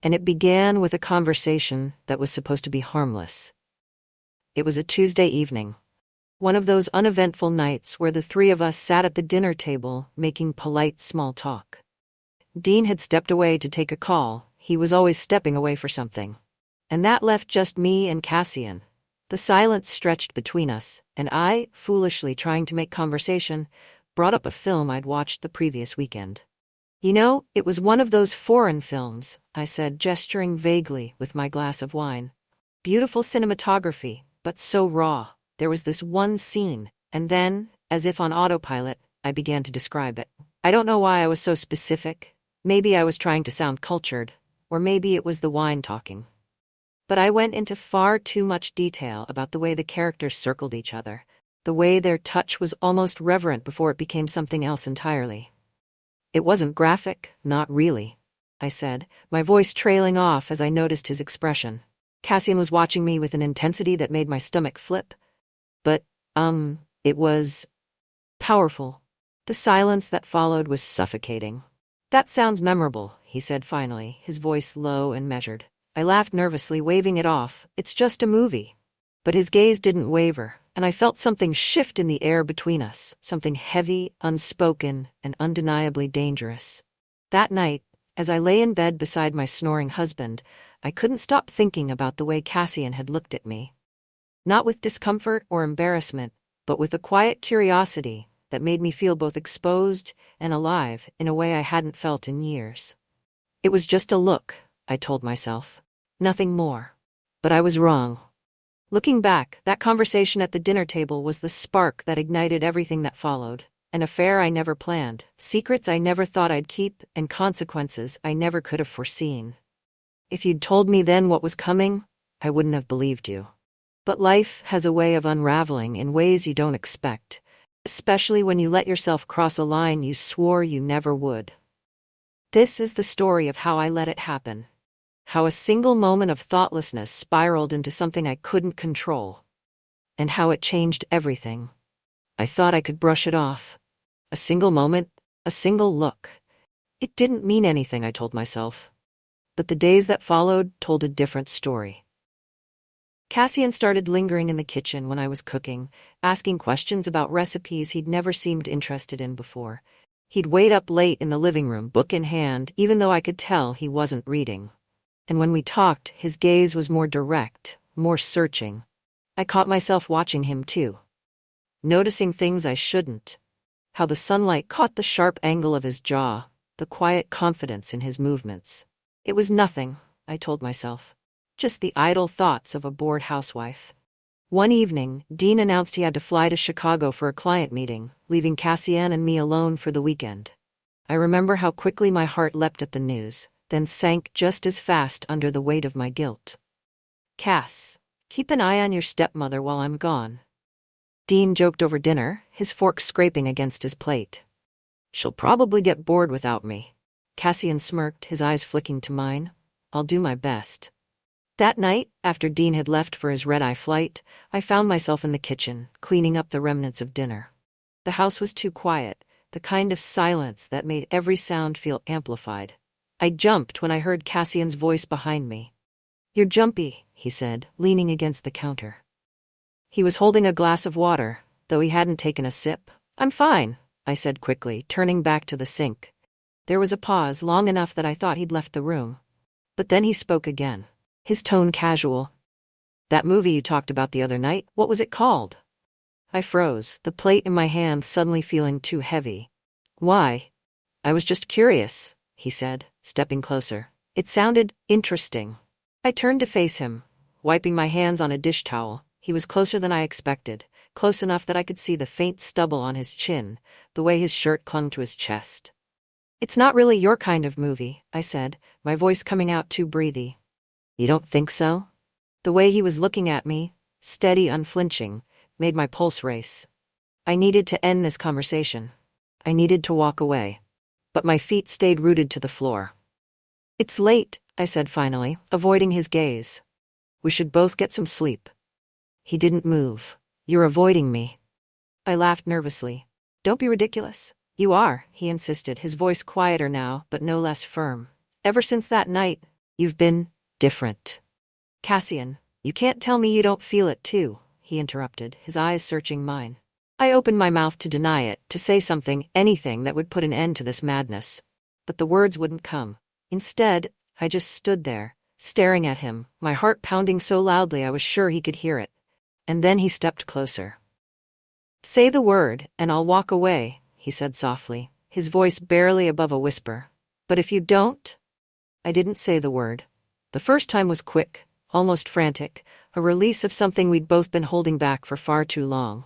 and it began with a conversation that was supposed to be harmless. It was a Tuesday evening, one of those uneventful nights where the three of us sat at the dinner table making polite small talk. Dean had stepped away to take a call. He was always stepping away for something. And that left just me and Cassian. The silence stretched between us, and I, foolishly trying to make conversation, brought up a film I'd watched the previous weekend. You know, it was one of those foreign films, I said, gesturing vaguely with my glass of wine. Beautiful cinematography, but so raw. There was this one scene, and then, as if on autopilot, I began to describe it. I don't know why I was so specific. Maybe I was trying to sound cultured, or maybe it was the wine talking. But I went into far too much detail about the way the characters circled each other, the way their touch was almost reverent before it became something else entirely. It wasn't graphic, not really, I said, my voice trailing off as I noticed his expression. Cassian was watching me with an intensity that made my stomach flip. But, it was powerful. The silence that followed was suffocating. That sounds memorable, he said finally, his voice low and measured. I laughed nervously, waving it off. It's just a movie. But his gaze didn't waver, and I felt something shift in the air between us, something heavy, unspoken, and undeniably dangerous. That night, as I lay in bed beside my snoring husband, I couldn't stop thinking about the way Cassian had looked at me. Not with discomfort or embarrassment, but with a quiet curiosity that made me feel both exposed and alive in a way I hadn't felt in years. It was just a look, I told myself. Nothing more. But I was wrong. Looking back, that conversation at the dinner table was the spark that ignited everything that followed. An affair I never planned, secrets I never thought I'd keep, and consequences I never could have foreseen. If you'd told me then what was coming, I wouldn't have believed you. But life has a way of unraveling in ways you don't expect, especially when you let yourself cross a line you swore you never would. This is the story of how I let it happen. How a single moment of thoughtlessness spiraled into something I couldn't control. And how it changed everything. I thought I could brush it off. A single moment, a single look. It didn't mean anything, I told myself. But the days that followed told a different story. Cassian started lingering in the kitchen when I was cooking, asking questions about recipes he'd never seemed interested in before. He'd wait up late in the living room, book in hand, even though I could tell he wasn't reading. And when we talked, his gaze was more direct, more searching. I caught myself watching him too. Noticing things I shouldn't. How the sunlight caught the sharp angle of his jaw, the quiet confidence in his movements. It was nothing, I told myself. Just the idle thoughts of a bored housewife. One evening, Dean announced he had to fly to Chicago for a client meeting, leaving Cassian and me alone for the weekend. I remember how quickly my heart leapt at the news, then sank just as fast under the weight of my guilt. Cass, keep an eye on your stepmother while I'm gone. Dean joked over dinner, his fork scraping against his plate. She'll probably get bored without me. Cassian smirked, his eyes flicking to mine. I'll do my best. That night, after Dean had left for his red-eye flight, I found myself in the kitchen, cleaning up the remnants of dinner. The house was too quiet, the kind of silence that made every sound feel amplified. I jumped when I heard Cassian's voice behind me. You're jumpy, he said, leaning against the counter. He was holding a glass of water, though he hadn't taken a sip. I'm fine, I said quickly, turning back to the sink. There was a pause long enough that I thought he'd left the room. But then he spoke again. his tone casual. That movie you talked about the other night, what was it called? I froze, the plate in my hand suddenly feeling too heavy. Why? I was just curious, he said, stepping closer. It sounded interesting. I turned to face him, wiping my hands on a dish towel. He was closer than I expected, close enough that I could see the faint stubble on his chin, the way his shirt clung to his chest. It's not really your kind of movie, I said, my voice coming out too breathy. You don't think so? The way he was looking at me, steady, unflinching, made my pulse race. I needed to end this conversation. I needed to walk away. But my feet stayed rooted to the floor. It's late, I said finally, avoiding his gaze. We should both get some sleep. He didn't move. You're avoiding me. I laughed nervously. Don't be ridiculous. You are, he insisted, his voice quieter now, but no less firm. Ever since that night, you've been different. Cassian, you can't tell me you don't feel it too, he interrupted, his eyes searching mine. I opened my mouth to deny it, to say something, anything that would put an end to this madness. But the words wouldn't come. Instead, I just stood there, staring at him, my heart pounding so loudly I was sure he could hear it. And then he stepped closer. Say the word, and I'll walk away, he said softly, his voice barely above a whisper. But if you don't? I didn't say the word. The first time was quick, almost frantic, a release of something we'd both been holding back for far too long.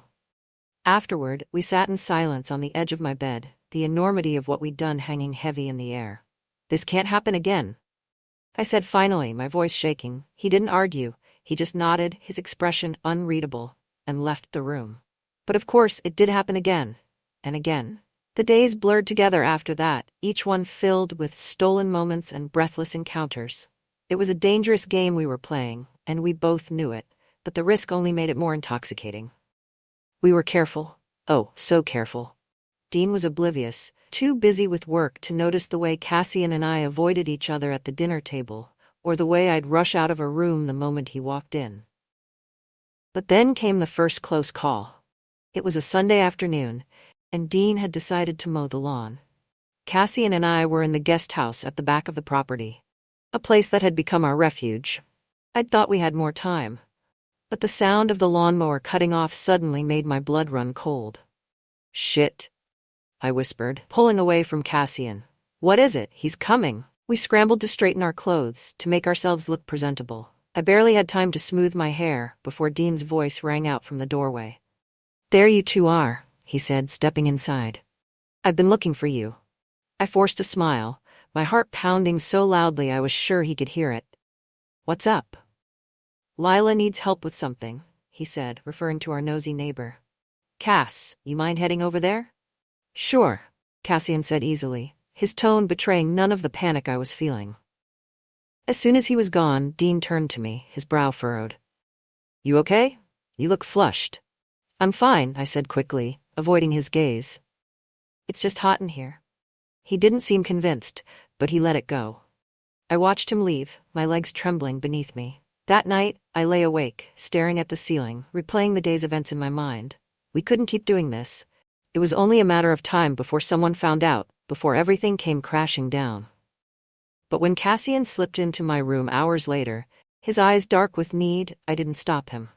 Afterward, we sat in silence on the edge of my bed, the enormity of what we'd done hanging heavy in the air. This can't happen again, I said finally, my voice shaking. He didn't argue, he just nodded, his expression unreadable, and left the room. But of course it did happen again, and again. The days blurred together after that, each one filled with stolen moments and breathless encounters. It was a dangerous game we were playing, and we both knew it, but the risk only made it more intoxicating. We were careful. Oh, so careful. Dean was oblivious, too busy with work to notice the way Cassian and I avoided each other at the dinner table, or the way I'd rush out of a room the moment he walked in. But then came the first close call. It was a Sunday afternoon, and Dean had decided to mow the lawn. Cassian and I were in the guest house at the back of the property, a place that had become our refuge. I'd thought we had more time, but the sound of the lawnmower cutting off suddenly made my blood run cold. Shit, I whispered, pulling away from Cassian. What is it? He's coming. We scrambled to straighten our clothes, to make ourselves look presentable. I barely had time to smooth my hair before Dean's voice rang out from the doorway. There you two are, he said, stepping inside. I've been looking for you. I forced a smile, my heart pounding so loudly I was sure he could hear it. What's up? Lila needs help with something, he said, referring to our nosy neighbor. Cass, you mind heading over there? Sure, Cassian said easily, his tone betraying none of the panic I was feeling. As soon as he was gone, Dean turned to me, his brow furrowed. You okay? You look flushed. I'm fine, I said quickly, avoiding his gaze. It's just hot in here. He didn't seem convinced, but he let it go. I watched him leave, my legs trembling beneath me. That night, I lay awake, staring at the ceiling, replaying the day's events in my mind. We couldn't keep doing this. It was only a matter of time before someone found out, before everything came crashing down. But when Cassian slipped into my room hours later, his eyes dark with need, I didn't stop him.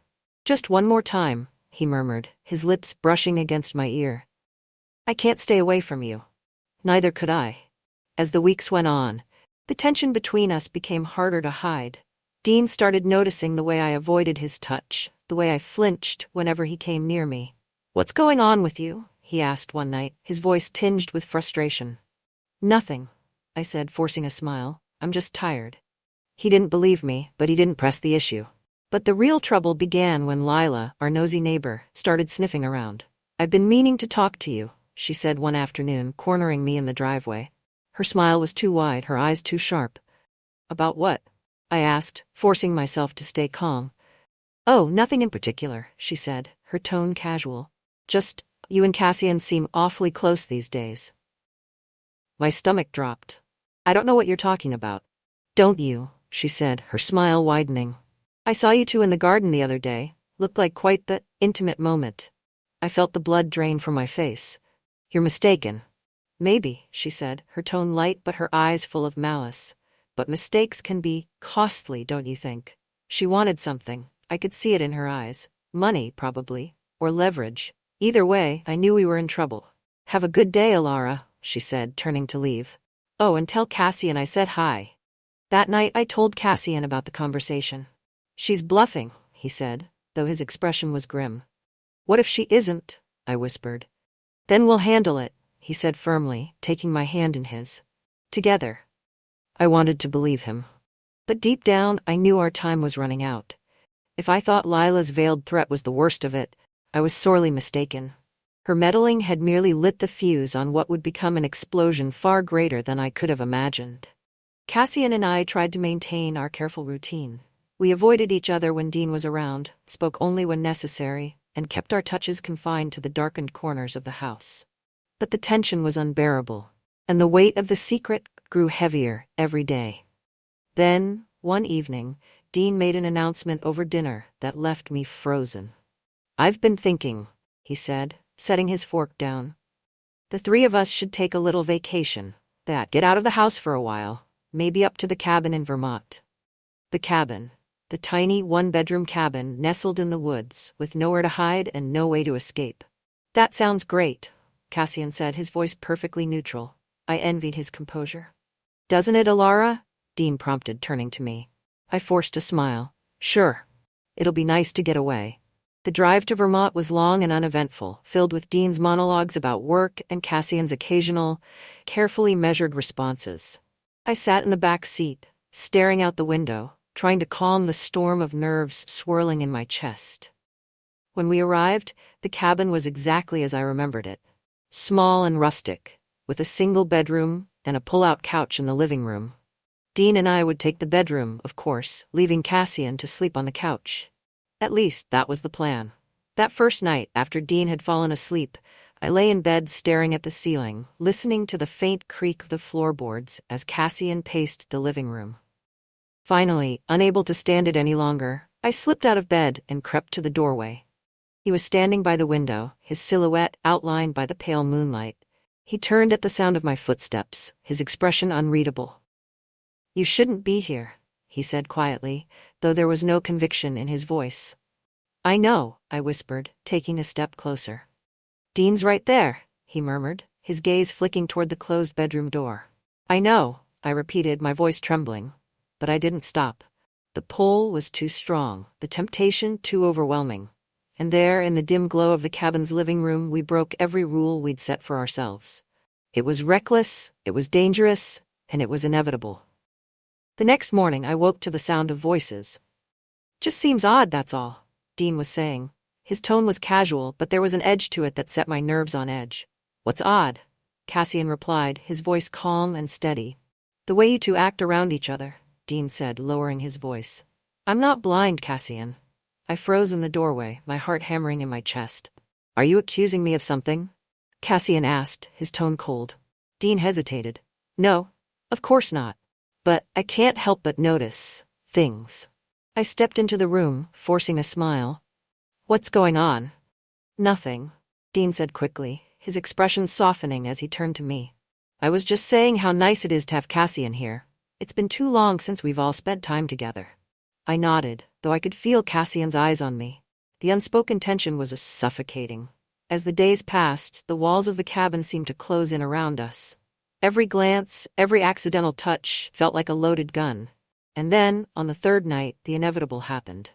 Just one more time, he murmured, his lips brushing against my ear. I can't stay away from you. Neither could I. As the weeks went on, the tension between us became harder to hide. Dean started noticing the way I avoided his touch, the way I flinched whenever he came near me. What's going on with you? He asked one night, his voice tinged with frustration. Nothing, I said, forcing a smile. I'm just tired. He didn't believe me, but he didn't press the issue. But the real trouble began when Lila, our nosy neighbor, started sniffing around. I've been meaning to talk to you, she said one afternoon, cornering me in the driveway. Her smile was too wide, her eyes too sharp. About what? I asked, forcing myself to stay calm. Oh, nothing in particular, she said, her tone casual. Just, you and Cassian seem awfully close these days. My stomach dropped. I don't know what you're talking about. Don't you? She said, her smile widening. I saw you two in the garden the other day. Looked like quite the intimate moment. I felt the blood drain from my face. You're mistaken. Maybe, she said, her tone light but her eyes full of malice. but mistakes can be costly, don't you think? She wanted something. I could see it in her eyes. Money, probably. Or leverage. Either way, I knew we were in trouble. "Have a good day, Alara," she said, turning to leave. "Oh, and tell Cassian I said hi." That night I told Cassian about the conversation. "She's bluffing," he said, though his expression was grim. "What if she isn't?" I whispered. "Then we'll handle it," he said firmly, taking my hand in his. "Together." I wanted to believe him. But deep down, I knew our time was running out. If I thought Lila's veiled threat was the worst of it, I was sorely mistaken. Her meddling had merely lit the fuse on what would become an explosion far greater than I could have imagined. Cassian and I tried to maintain our careful routine. We avoided each other when Dean was around, spoke only when necessary, and kept our touches confined to the darkened corners of the house. But the tension was unbearable, and the weight of the secret grew heavier every day. Then, one evening, Dean made an announcement over dinner that left me frozen. "I've been thinking," he said, setting his fork down. "The three of us should take a little vacation. Get out of the house for a while, maybe up to the cabin in Vermont." The cabin. The tiny one-bedroom cabin nestled in the woods, with nowhere to hide and no way to escape. "That sounds great," Cassian said, his voice perfectly neutral. I envied his composure. "Doesn't it, Alara?" Dean prompted, turning to me. I forced a smile. "Sure. It'll be nice to get away." The drive to Vermont was long and uneventful, filled with Dean's monologues about work and Cassian's occasional, carefully measured responses. I sat in the back seat, staring out the window, trying to calm the storm of nerves swirling in my chest. When we arrived, the cabin was exactly as I remembered it. Small and rustic, with a single bedroom and a pull-out couch in the living room. Dean and I would take the bedroom, of course, leaving Cassian to sleep on the couch. At least, that was the plan. That first night, after Dean had fallen asleep, I lay in bed staring at the ceiling, listening to the faint creak of the floorboards as Cassian paced the living room. Finally, unable to stand it any longer, I slipped out of bed and crept to the doorway. He was standing by the window, his silhouette outlined by the pale moonlight. He turned at the sound of my footsteps, his expression unreadable. "You shouldn't be here," he said quietly, though there was no conviction in his voice. "I know," I whispered, taking a step closer. "Dean's right there," he murmured, his gaze flicking toward the closed bedroom door. "I know," I repeated, my voice trembling. But I didn't stop. The pull was too strong, the temptation too overwhelming. And there, in the dim glow of the cabin's living room, we broke every rule we'd set for ourselves. It was reckless, it was dangerous, and it was inevitable. The next morning, I woke to the sound of voices. "Just seems odd, that's all," Dean was saying. His tone was casual, but there was an edge to it that set my nerves on edge. "What's odd?" Cassian replied, his voice calm and steady. "The way you two act around each other," Dean said, lowering his voice. "I'm not blind, Cassian." I froze in the doorway, my heart hammering in my chest. "Are you accusing me of something?" Cassian asked, his tone cold. Dean hesitated. "No, of course not. But I can't help but notice things." I stepped into the room, forcing a smile. "What's going on?" "Nothing," Dean said quickly, his expression softening as he turned to me. "I was just saying how nice it is to have Cassian here. It's been too long since we've all spent time together." I nodded, though I could feel Cassian's eyes on me. The unspoken tension was suffocating. As the days passed, the walls of the cabin seemed to close in around us. Every glance, every accidental touch felt like a loaded gun. And then, on the third night, the inevitable happened.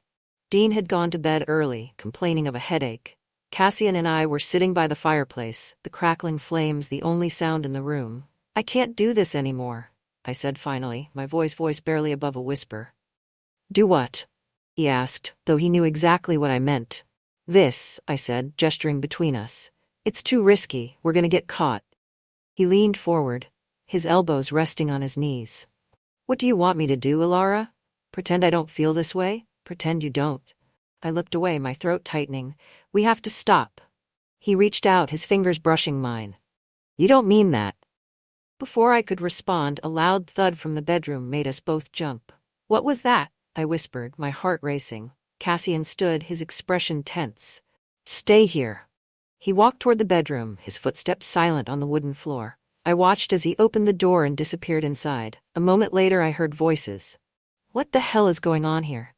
Dean had gone to bed early, complaining of a headache. Cassian and I were sitting by the fireplace, the crackling flames the only sound in the room. "I can't do this anymore," I said finally, my voice barely above a whisper. "Do what?" he asked, though he knew exactly what I meant. "This," I said, gesturing between us. "It's too risky, we're gonna get caught." He leaned forward, his elbows resting on his knees. "What do you want me to do, Alara? Pretend I don't feel this way? Pretend you don't?" I looked away, my throat tightening. "We have to stop." He reached out, his fingers brushing mine. "You don't mean that." Before I could respond, a loud thud from the bedroom made us both jump. "What was that?" I whispered, my heart racing. Cassian stood, his expression tense. "Stay here." He walked toward the bedroom, his footsteps silent on the wooden floor. I watched as he opened the door and disappeared inside. A moment later I heard voices. What the hell is going on here?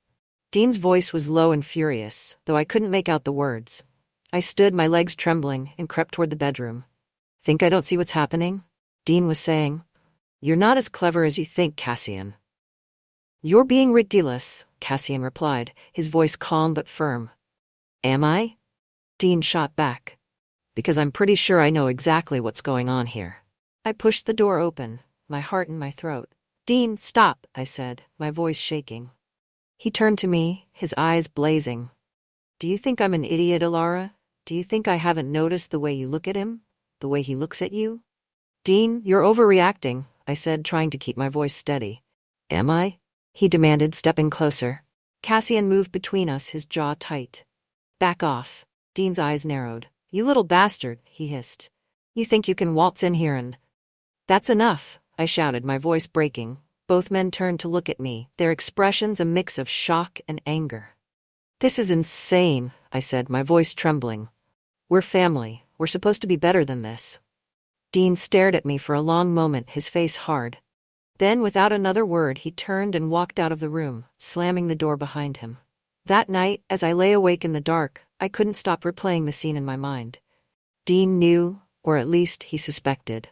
Dean's voice was low and furious, though I couldn't make out the words. I stood, my legs trembling, and crept toward the bedroom. Think I don't see what's happening? Dean was saying. You're not as clever as you think, Cassian. You're being ridiculous, Cassian replied, his voice calm but firm. Am I? Dean shot back. Because I'm pretty sure I know exactly what's going on here. I pushed the door open, my heart in my throat. Dean, stop, I said, my voice shaking. He turned to me, his eyes blazing. Do you think I'm an idiot, Alara? Do you think I haven't noticed the way you look at him? The way he looks at you? Dean, you're overreacting, I said, trying to keep my voice steady. Am I? He demanded, stepping closer. Cassian moved between us, his jaw tight. Back off. Dean's eyes narrowed. You little bastard, he hissed. You think you can waltz in here and... That's enough, I shouted, my voice breaking. Both men turned to look at me, their expressions a mix of shock and anger. This is insane, I said, my voice trembling. We're family. We're supposed to be better than this. Dean stared at me for a long moment, his face hard. Then, without another word, he turned and walked out of the room, slamming the door behind him. That night, as I lay awake in the dark, I couldn't stop replaying the scene in my mind. Dean knew, or at least he suspected.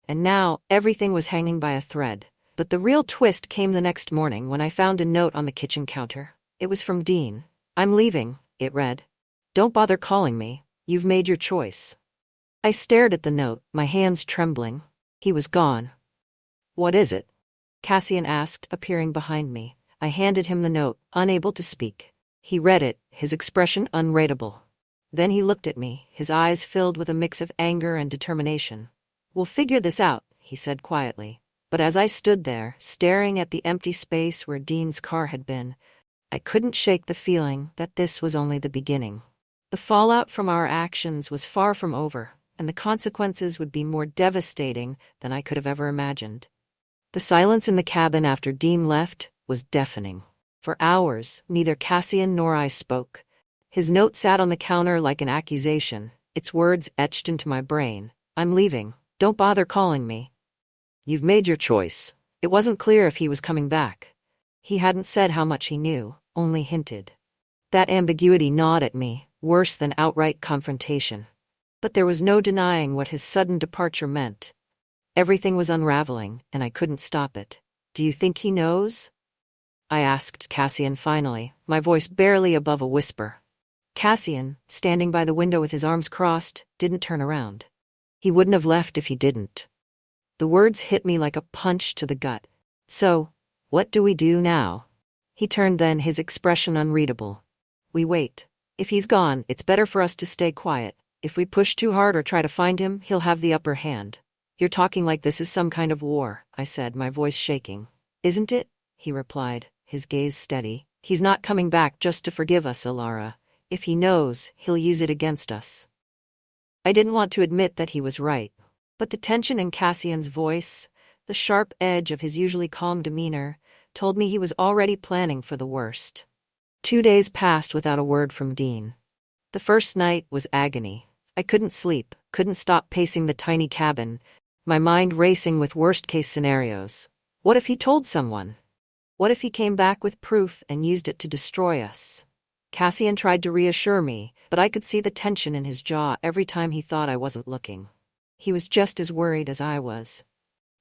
And now, everything was hanging by a thread. But the real twist came the next morning when I found a note on the kitchen counter. It was from Dean. I'm leaving, it read. Don't bother calling me. You've made your choice. I stared at the note, my hands trembling. He was gone. What is it? Cassian asked, appearing behind me. I handed him the note, unable to speak. He read it, his expression unreadable. Then he looked at me, his eyes filled with a mix of anger and determination. We'll figure this out, he said quietly. But as I stood there, staring at the empty space where Dean's car had been, I couldn't shake the feeling that this was only the beginning. The fallout from our actions was far from over, and the consequences would be more devastating than I could have ever imagined. The silence in the cabin after Dean left was deafening. For hours, neither Cassian nor I spoke. His note sat on the counter like an accusation, its words etched into my brain. I'm leaving. Don't bother calling me. You've made your choice. It wasn't clear if he was coming back. He hadn't said how much he knew, only hinted. That ambiguity gnawed at me, worse than outright confrontation. But there was no denying what his sudden departure meant. Everything was unraveling, and I couldn't stop it. Do you think he knows? I asked Cassian finally, my voice barely above a whisper. Cassian, standing by the window with his arms crossed, didn't turn around. He wouldn't have left if he didn't. The words hit me like a punch to the gut. So, what do we do now? He turned then, his expression unreadable. We wait. If he's gone, it's better for us to stay quiet. If we push too hard or try to find him, he'll have the upper hand. You're talking like this is some kind of war, I said, my voice shaking. Isn't it? He replied, his gaze steady. He's not coming back just to forgive us, Alara. If he knows, he'll use it against us. I didn't want to admit that he was right. But the tension in Cassian's voice, the sharp edge of his usually calm demeanor, told me he was already planning for the worst. 2 days passed without a word from Dean. The first night was agony. I couldn't sleep, couldn't stop pacing the tiny cabin, my mind racing with worst-case scenarios. What if he told someone? What if he came back with proof and used it to destroy us? Cassian tried to reassure me, but I could see the tension in his jaw every time he thought I wasn't looking. He was just as worried as I was.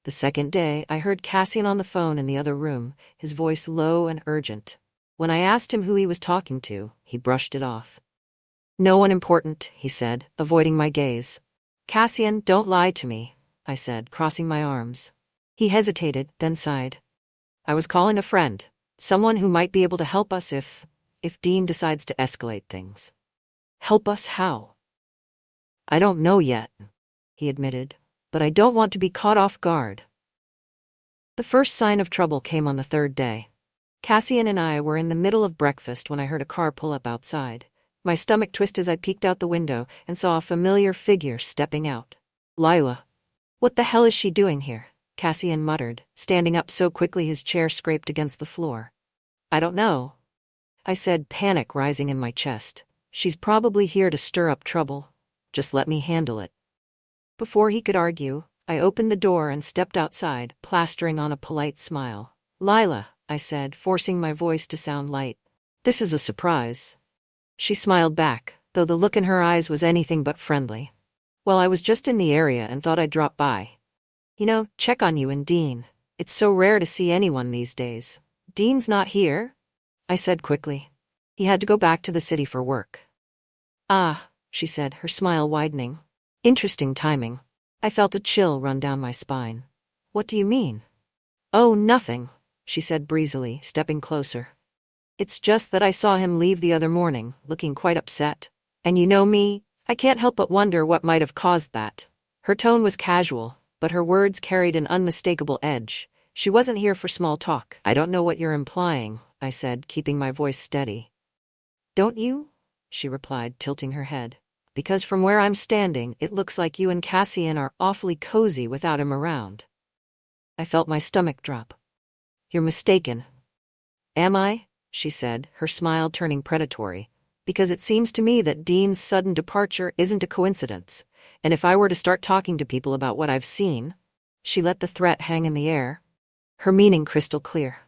The second day, I heard Cassian on the phone in the other room, his voice low and urgent. When I asked him who he was talking to, he brushed it off. No one important, he said, avoiding my gaze. Cassian, don't lie to me, I said, crossing my arms. He hesitated, then sighed. I was calling a friend, someone who might be able to help us if Dean decides to escalate things. Help us how? I don't know yet, he admitted, but I don't want to be caught off guard. The first sign of trouble came on the third day. Cassian and I were in the middle of breakfast when I heard a car pull up outside. My stomach twisted as I peeked out the window and saw a familiar figure stepping out. Lila. What the hell is she doing here? Cassian muttered, standing up so quickly his chair scraped against the floor. I don't know, I said, panic rising in my chest. She's probably here to stir up trouble. Just let me handle it. Before he could argue, I opened the door and stepped outside, plastering on a polite smile. "Lila," I said, forcing my voice to sound light. "This is a surprise." She smiled back, though the look in her eyes was anything but friendly. "Well, I was just in the area and thought I'd drop by. Check on you and Dean. It's so rare to see anyone these days." "Dean's not here?" I said quickly. "He had to go back to the city for work." "Ah," she said, her smile widening. "Interesting timing." I felt a chill run down my spine. "What do you mean?" "Oh, nothing," she said breezily, stepping closer. "It's just that I saw him leave the other morning, looking quite upset. And you know me, I can't help but wonder what might have caused that." Her tone was casual, but her words carried an unmistakable edge. She wasn't here for small talk. "I don't know what you're implying," I said, keeping my voice steady. "Don't you?" she replied, tilting her head. "Because from where I'm standing, it looks like you and Cassian are awfully cozy without him around." I felt my stomach drop. "You're mistaken." "Am I?" she said, her smile turning predatory. "Because it seems to me that Dean's sudden departure isn't a coincidence. And if I were to start talking to people about what I've seen..." She let the threat hang in the air, her meaning crystal clear.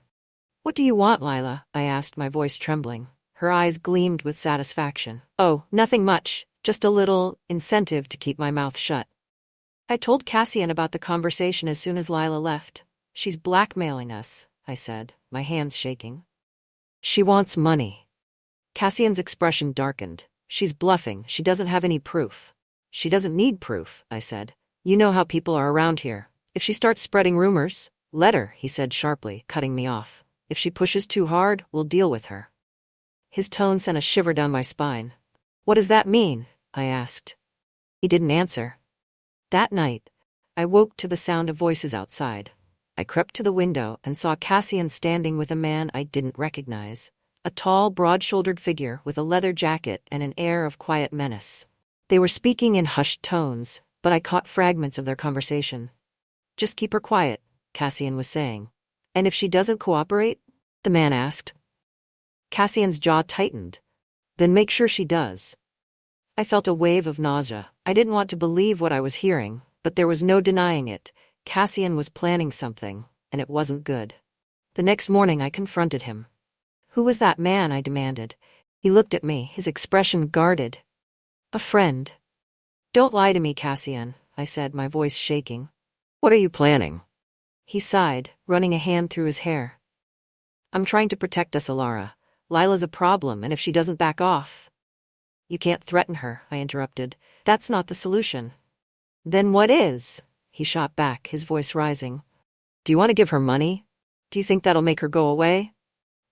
"What do you want, Lila?" I asked, my voice trembling. Her eyes gleamed with satisfaction. "Oh, nothing much. Just a little incentive to keep my mouth shut." I told Cassian about the conversation as soon as Lila left. "She's blackmailing us," I said, my hands shaking. "She wants money." Cassian's expression darkened. "She's bluffing. She doesn't have any proof." "She doesn't need proof," I said. "You know how people are around here. If she starts spreading rumors, let her," he said sharply, cutting me off. "If she pushes too hard, we'll deal with her." His tone sent a shiver down my spine. "What does that mean?" I asked. He didn't answer. That night, I woke to the sound of voices outside. I crept to the window and saw Cassian standing with a man I didn't recognize. A tall, broad-shouldered figure with a leather jacket and an air of quiet menace. They were speaking in hushed tones, but I caught fragments of their conversation. "Just keep her quiet," Cassian was saying. "And if she doesn't cooperate?" the man asked. Cassian's jaw tightened. "Then make sure she does." I felt a wave of nausea. I didn't want to believe what I was hearing, but there was no denying it. Cassian was planning something, and it wasn't good. The next morning I confronted him. "Who was that man?" I demanded. He looked at me, his expression guarded. "A friend." "Don't lie to me, Cassian," I said, my voice shaking. "What are you planning?" He sighed, running a hand through his hair. "I'm trying to protect us, Alara. Lila's a problem, and if she doesn't back off..." "You can't threaten her," I interrupted. "That's not the solution." "Then what is?" he shot back, his voice rising. "Do you want to give her money? Do you think that'll make her go away?"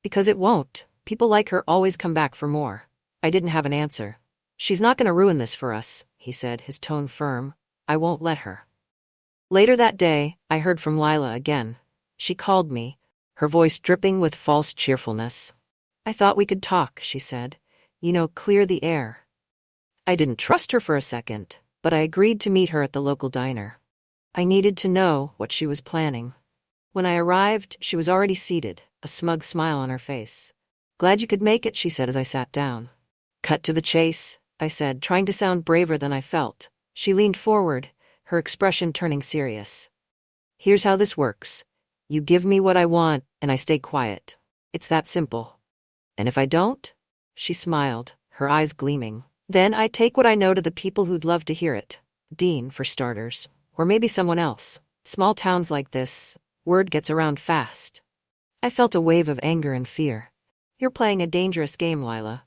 "Because it won't. People like her always come back for more." I didn't have an answer. "She's not going to ruin this for us," he said, his tone firm. "I won't let her." Later that day, I heard from Lila again. She called me, her voice dripping with false cheerfulness. "I thought we could talk," she said. Clear the air." I didn't trust her for a second, but I agreed to meet her at the local diner. I needed to know what she was planning. When I arrived, she was already seated, a smug smile on her face. "Glad you could make it," she said as I sat down. "Cut to the chase," I said, trying to sound braver than I felt. She leaned forward, her expression turning serious. "Here's how this works. You give me what I want, and I stay quiet. It's that simple. And if I don't?" She smiled, her eyes gleaming. "Then I take what I know to the people who'd love to hear it. Dean, for starters. Or maybe someone else. Small towns like this, word gets around fast." I felt a wave of anger and fear. "You're playing a dangerous game, Lila."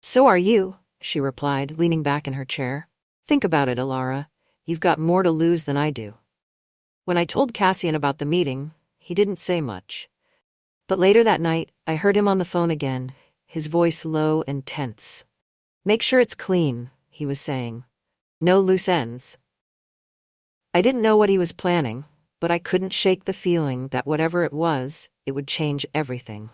"So are you," she replied, leaning back in her chair. "Think about it, Alara. You've got more to lose than I do." When I told Cassian about the meeting, he didn't say much. But later that night, I heard him on the phone again, his voice low and tense. "Make sure it's clean," he was saying. "No loose ends." I didn't know what he was planning, but I couldn't shake the feeling that whatever it was, it would change everything.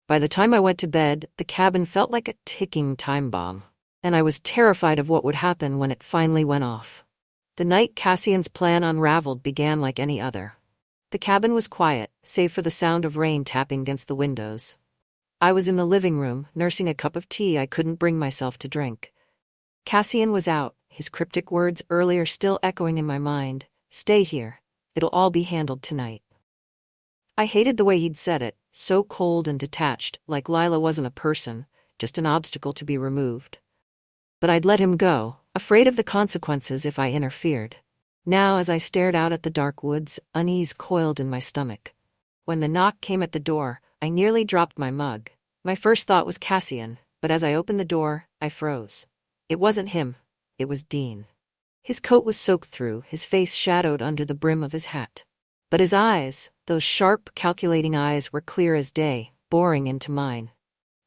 By the time I went to bed, the cabin felt like a ticking time bomb, and I was terrified of what would happen when it finally went off. The night Cassian's plan unraveled began like any other. The cabin was quiet, save for the sound of rain tapping against the windows. I was in the living room, nursing a cup of tea I couldn't bring myself to drink. Cassian was out, his cryptic words earlier still echoing in my mind. Stay here. It'll all be handled tonight. I hated the way he'd said it, so cold and detached, like Lila wasn't a person, just an obstacle to be removed. But I'd let him go, afraid of the consequences if I interfered. Now, as I stared out at the dark woods, unease coiled in my stomach. When the knock came at the door, I nearly dropped my mug. My first thought was Cassian, but as I opened the door, I froze. It wasn't him. It was Dean. His coat was soaked through, his face shadowed under the brim of his hat. But his eyes, those sharp, calculating eyes, were clear as day, boring into mine.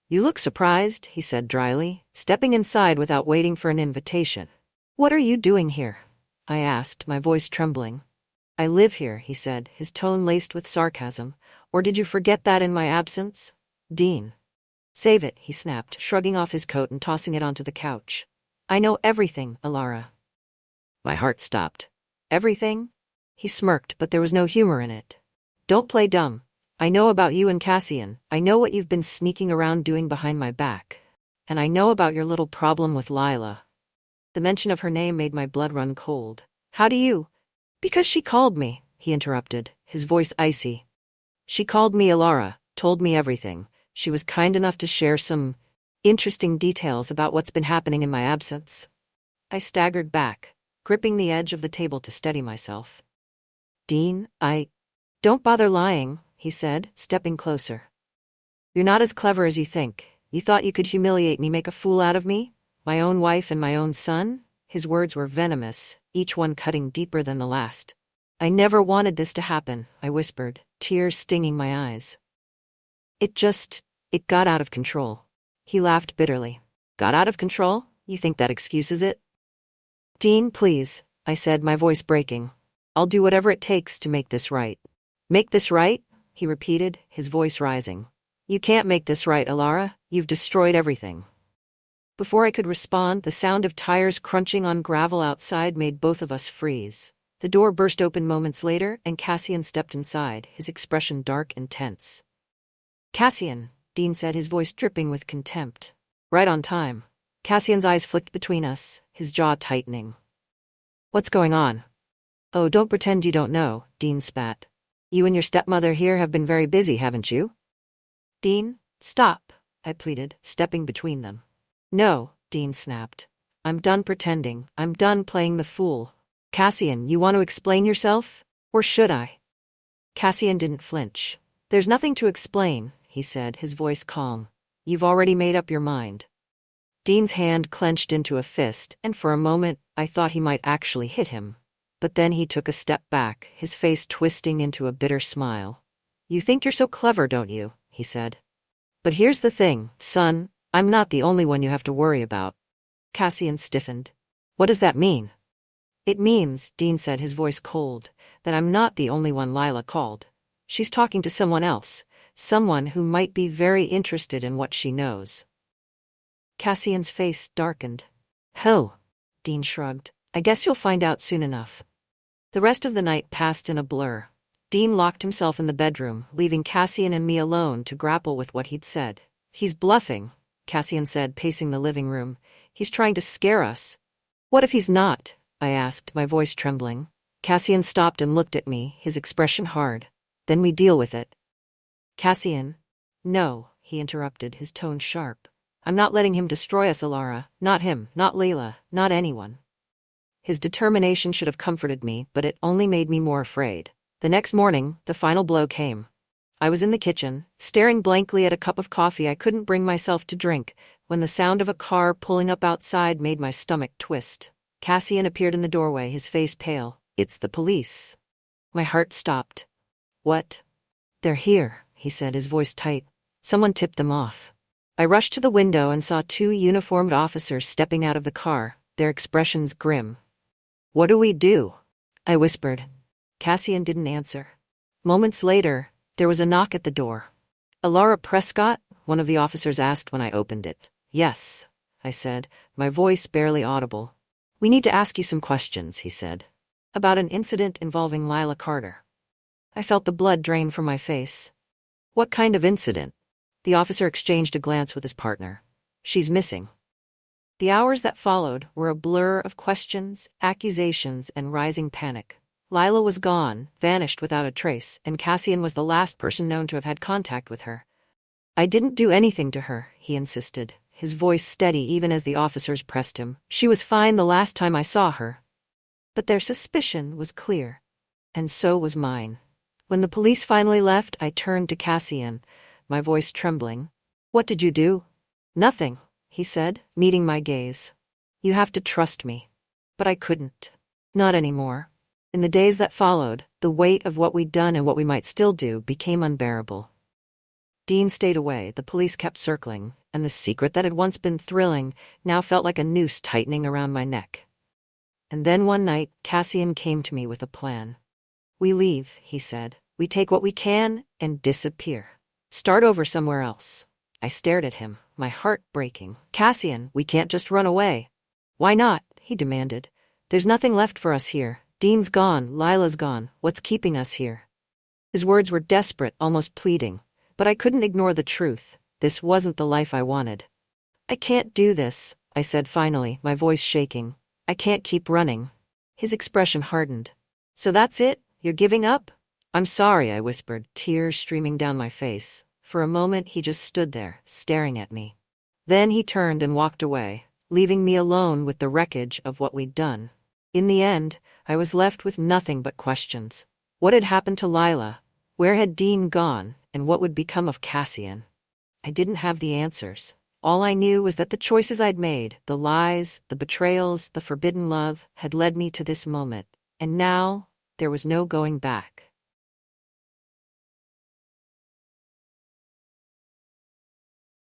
"You look surprised," he said dryly, stepping inside without waiting for an invitation. "What are you doing here?" I asked, my voice trembling. "I live here," he said, his tone laced with sarcasm. "Or did you forget that in my absence?" "Dean." "Save it," he snapped, shrugging off his coat and tossing it onto the couch. "I know everything, Alara." My heart stopped. "Everything?" He smirked, but there was no humor in it. "Don't play dumb. I know about you and Cassian. I know what you've been sneaking around doing behind my back. And I know about your little problem with Lila." The mention of her name made my blood run cold. "How do you—" "Because she called me," he interrupted, his voice icy. "She called me Alara, told me everything. She was kind enough to share some interesting details about what's been happening in my absence." I staggered back, gripping the edge of the table to steady myself. "Dean, Don't bother lying," he said, stepping closer. "You're not as clever as you think. You thought you could humiliate me, make a fool out of me? My own wife and my own son?" His words were venomous, each one cutting deeper than the last. "I never wanted this to happen," I whispered, tears stinging my eyes. It got out of control." He laughed bitterly. "Got out of control? You think that excuses it?" "Dean, please," I said, my voice breaking. "I'll do whatever it takes to make this right." "Make this right?" he repeated, his voice rising. "You can't make this right, Alara. You've destroyed everything." Before I could respond, the sound of tires crunching on gravel outside made both of us freeze. The door burst open moments later, and Cassian stepped inside, his expression dark and tense. "Cassian," Dean said, his voice dripping with contempt. "Right on time." Cassian's eyes flicked between us, his jaw tightening. "What's going on?" "Oh, don't pretend you don't know," Dean spat. "You and your stepmother here have been very busy, haven't you?" "Dean, stop," I pleaded, stepping between them. "No," Dean snapped. "I'm done pretending. I'm done playing the fool. Cassian, you want to explain yourself? Or should I?" Cassian didn't flinch. "There's nothing to explain," he said, his voice calm. "You've already made up your mind." Dean's hand clenched into a fist, and for a moment, I thought he might actually hit him. But then he took a step back, his face twisting into a bitter smile. "You think you're so clever, don't you?" he said. "But here's the thing, son, I'm not the only one you have to worry about." Cassian stiffened. "What does that mean?" "It means," Dean said, his voice cold, "that I'm not the only one Lila called. She's talking to someone else, someone who might be very interested in what she knows." Cassian's face darkened. "Hell," Dean shrugged. "I guess you'll find out soon enough." The rest of the night passed in a blur. Dean locked himself in the bedroom, leaving Cassian and me alone to grapple with what he'd said. "He's bluffing," Cassian said, pacing the living room. "He's trying to scare us." "What if he's not?" I asked, my voice trembling. Cassian stopped and looked at me, his expression hard. "Then we deal with it." "Cassian." "No," he interrupted, his tone sharp. "I'm not letting him destroy us, Alara. Not him, not Leila, not anyone." His determination should have comforted me, but it only made me more afraid. The next morning, the final blow came. I was in the kitchen, staring blankly at a cup of coffee I couldn't bring myself to drink, when the sound of a car pulling up outside made my stomach twist. Cassian appeared in the doorway, his face pale. "It's the police." My heart stopped. "What?" "They're here," he said, his voice tight. "Someone tipped them off." I rushed to the window and saw two uniformed officers stepping out of the car, their expressions grim. "What do we do?" I whispered. Cassian didn't answer. Moments later, there was a knock at the door. "Alara Prescott?" one of the officers asked when I opened it. "Yes," I said, my voice barely audible. "We need to ask you some questions," he said. "About an incident involving Lila Carter." I felt the blood drain from my face. "What kind of incident?" The officer exchanged a glance with his partner. "She's missing." The hours that followed were a blur of questions, accusations, and rising panic. Lila was gone, vanished without a trace, and Cassian was the last person known to have had contact with her. I didn't do anything to her, he insisted, his voice steady even as the officers pressed him. She was fine the last time I saw her. But their suspicion was clear. And so was mine. When the police finally left, I turned to Cassian, my voice trembling. What did you do? Nothing, he said, meeting my gaze. You have to trust me. But I couldn't. Not anymore. In the days that followed, the weight of what we'd done and what we might still do became unbearable. Dean stayed away, the police kept circling, and the secret that had once been thrilling now felt like a noose tightening around my neck. And then one night, Cassian came to me with a plan. We leave, he said. We take what we can and disappear. Start over somewhere else. I stared at him, my heart breaking. Cassian, we can't just run away. Why not? He demanded. There's nothing left for us here. Dean's gone, Lila's gone. What's keeping us here? His words were desperate, almost pleading. But I couldn't ignore the truth. This wasn't the life I wanted. I can't do this, I said finally, my voice shaking. I can't keep running. His expression hardened. So that's it? You're giving up? I'm sorry, I whispered, tears streaming down my face. For a moment he just stood there, staring at me. Then he turned and walked away, leaving me alone with the wreckage of what we'd done. In the end, I was left with nothing but questions. What had happened to Lila? Where had Dean gone? And what would become of Cassian? I didn't have the answers. All I knew was that the choices I'd made, the lies, the betrayals, the forbidden love, had led me to this moment. And now, there was no going back.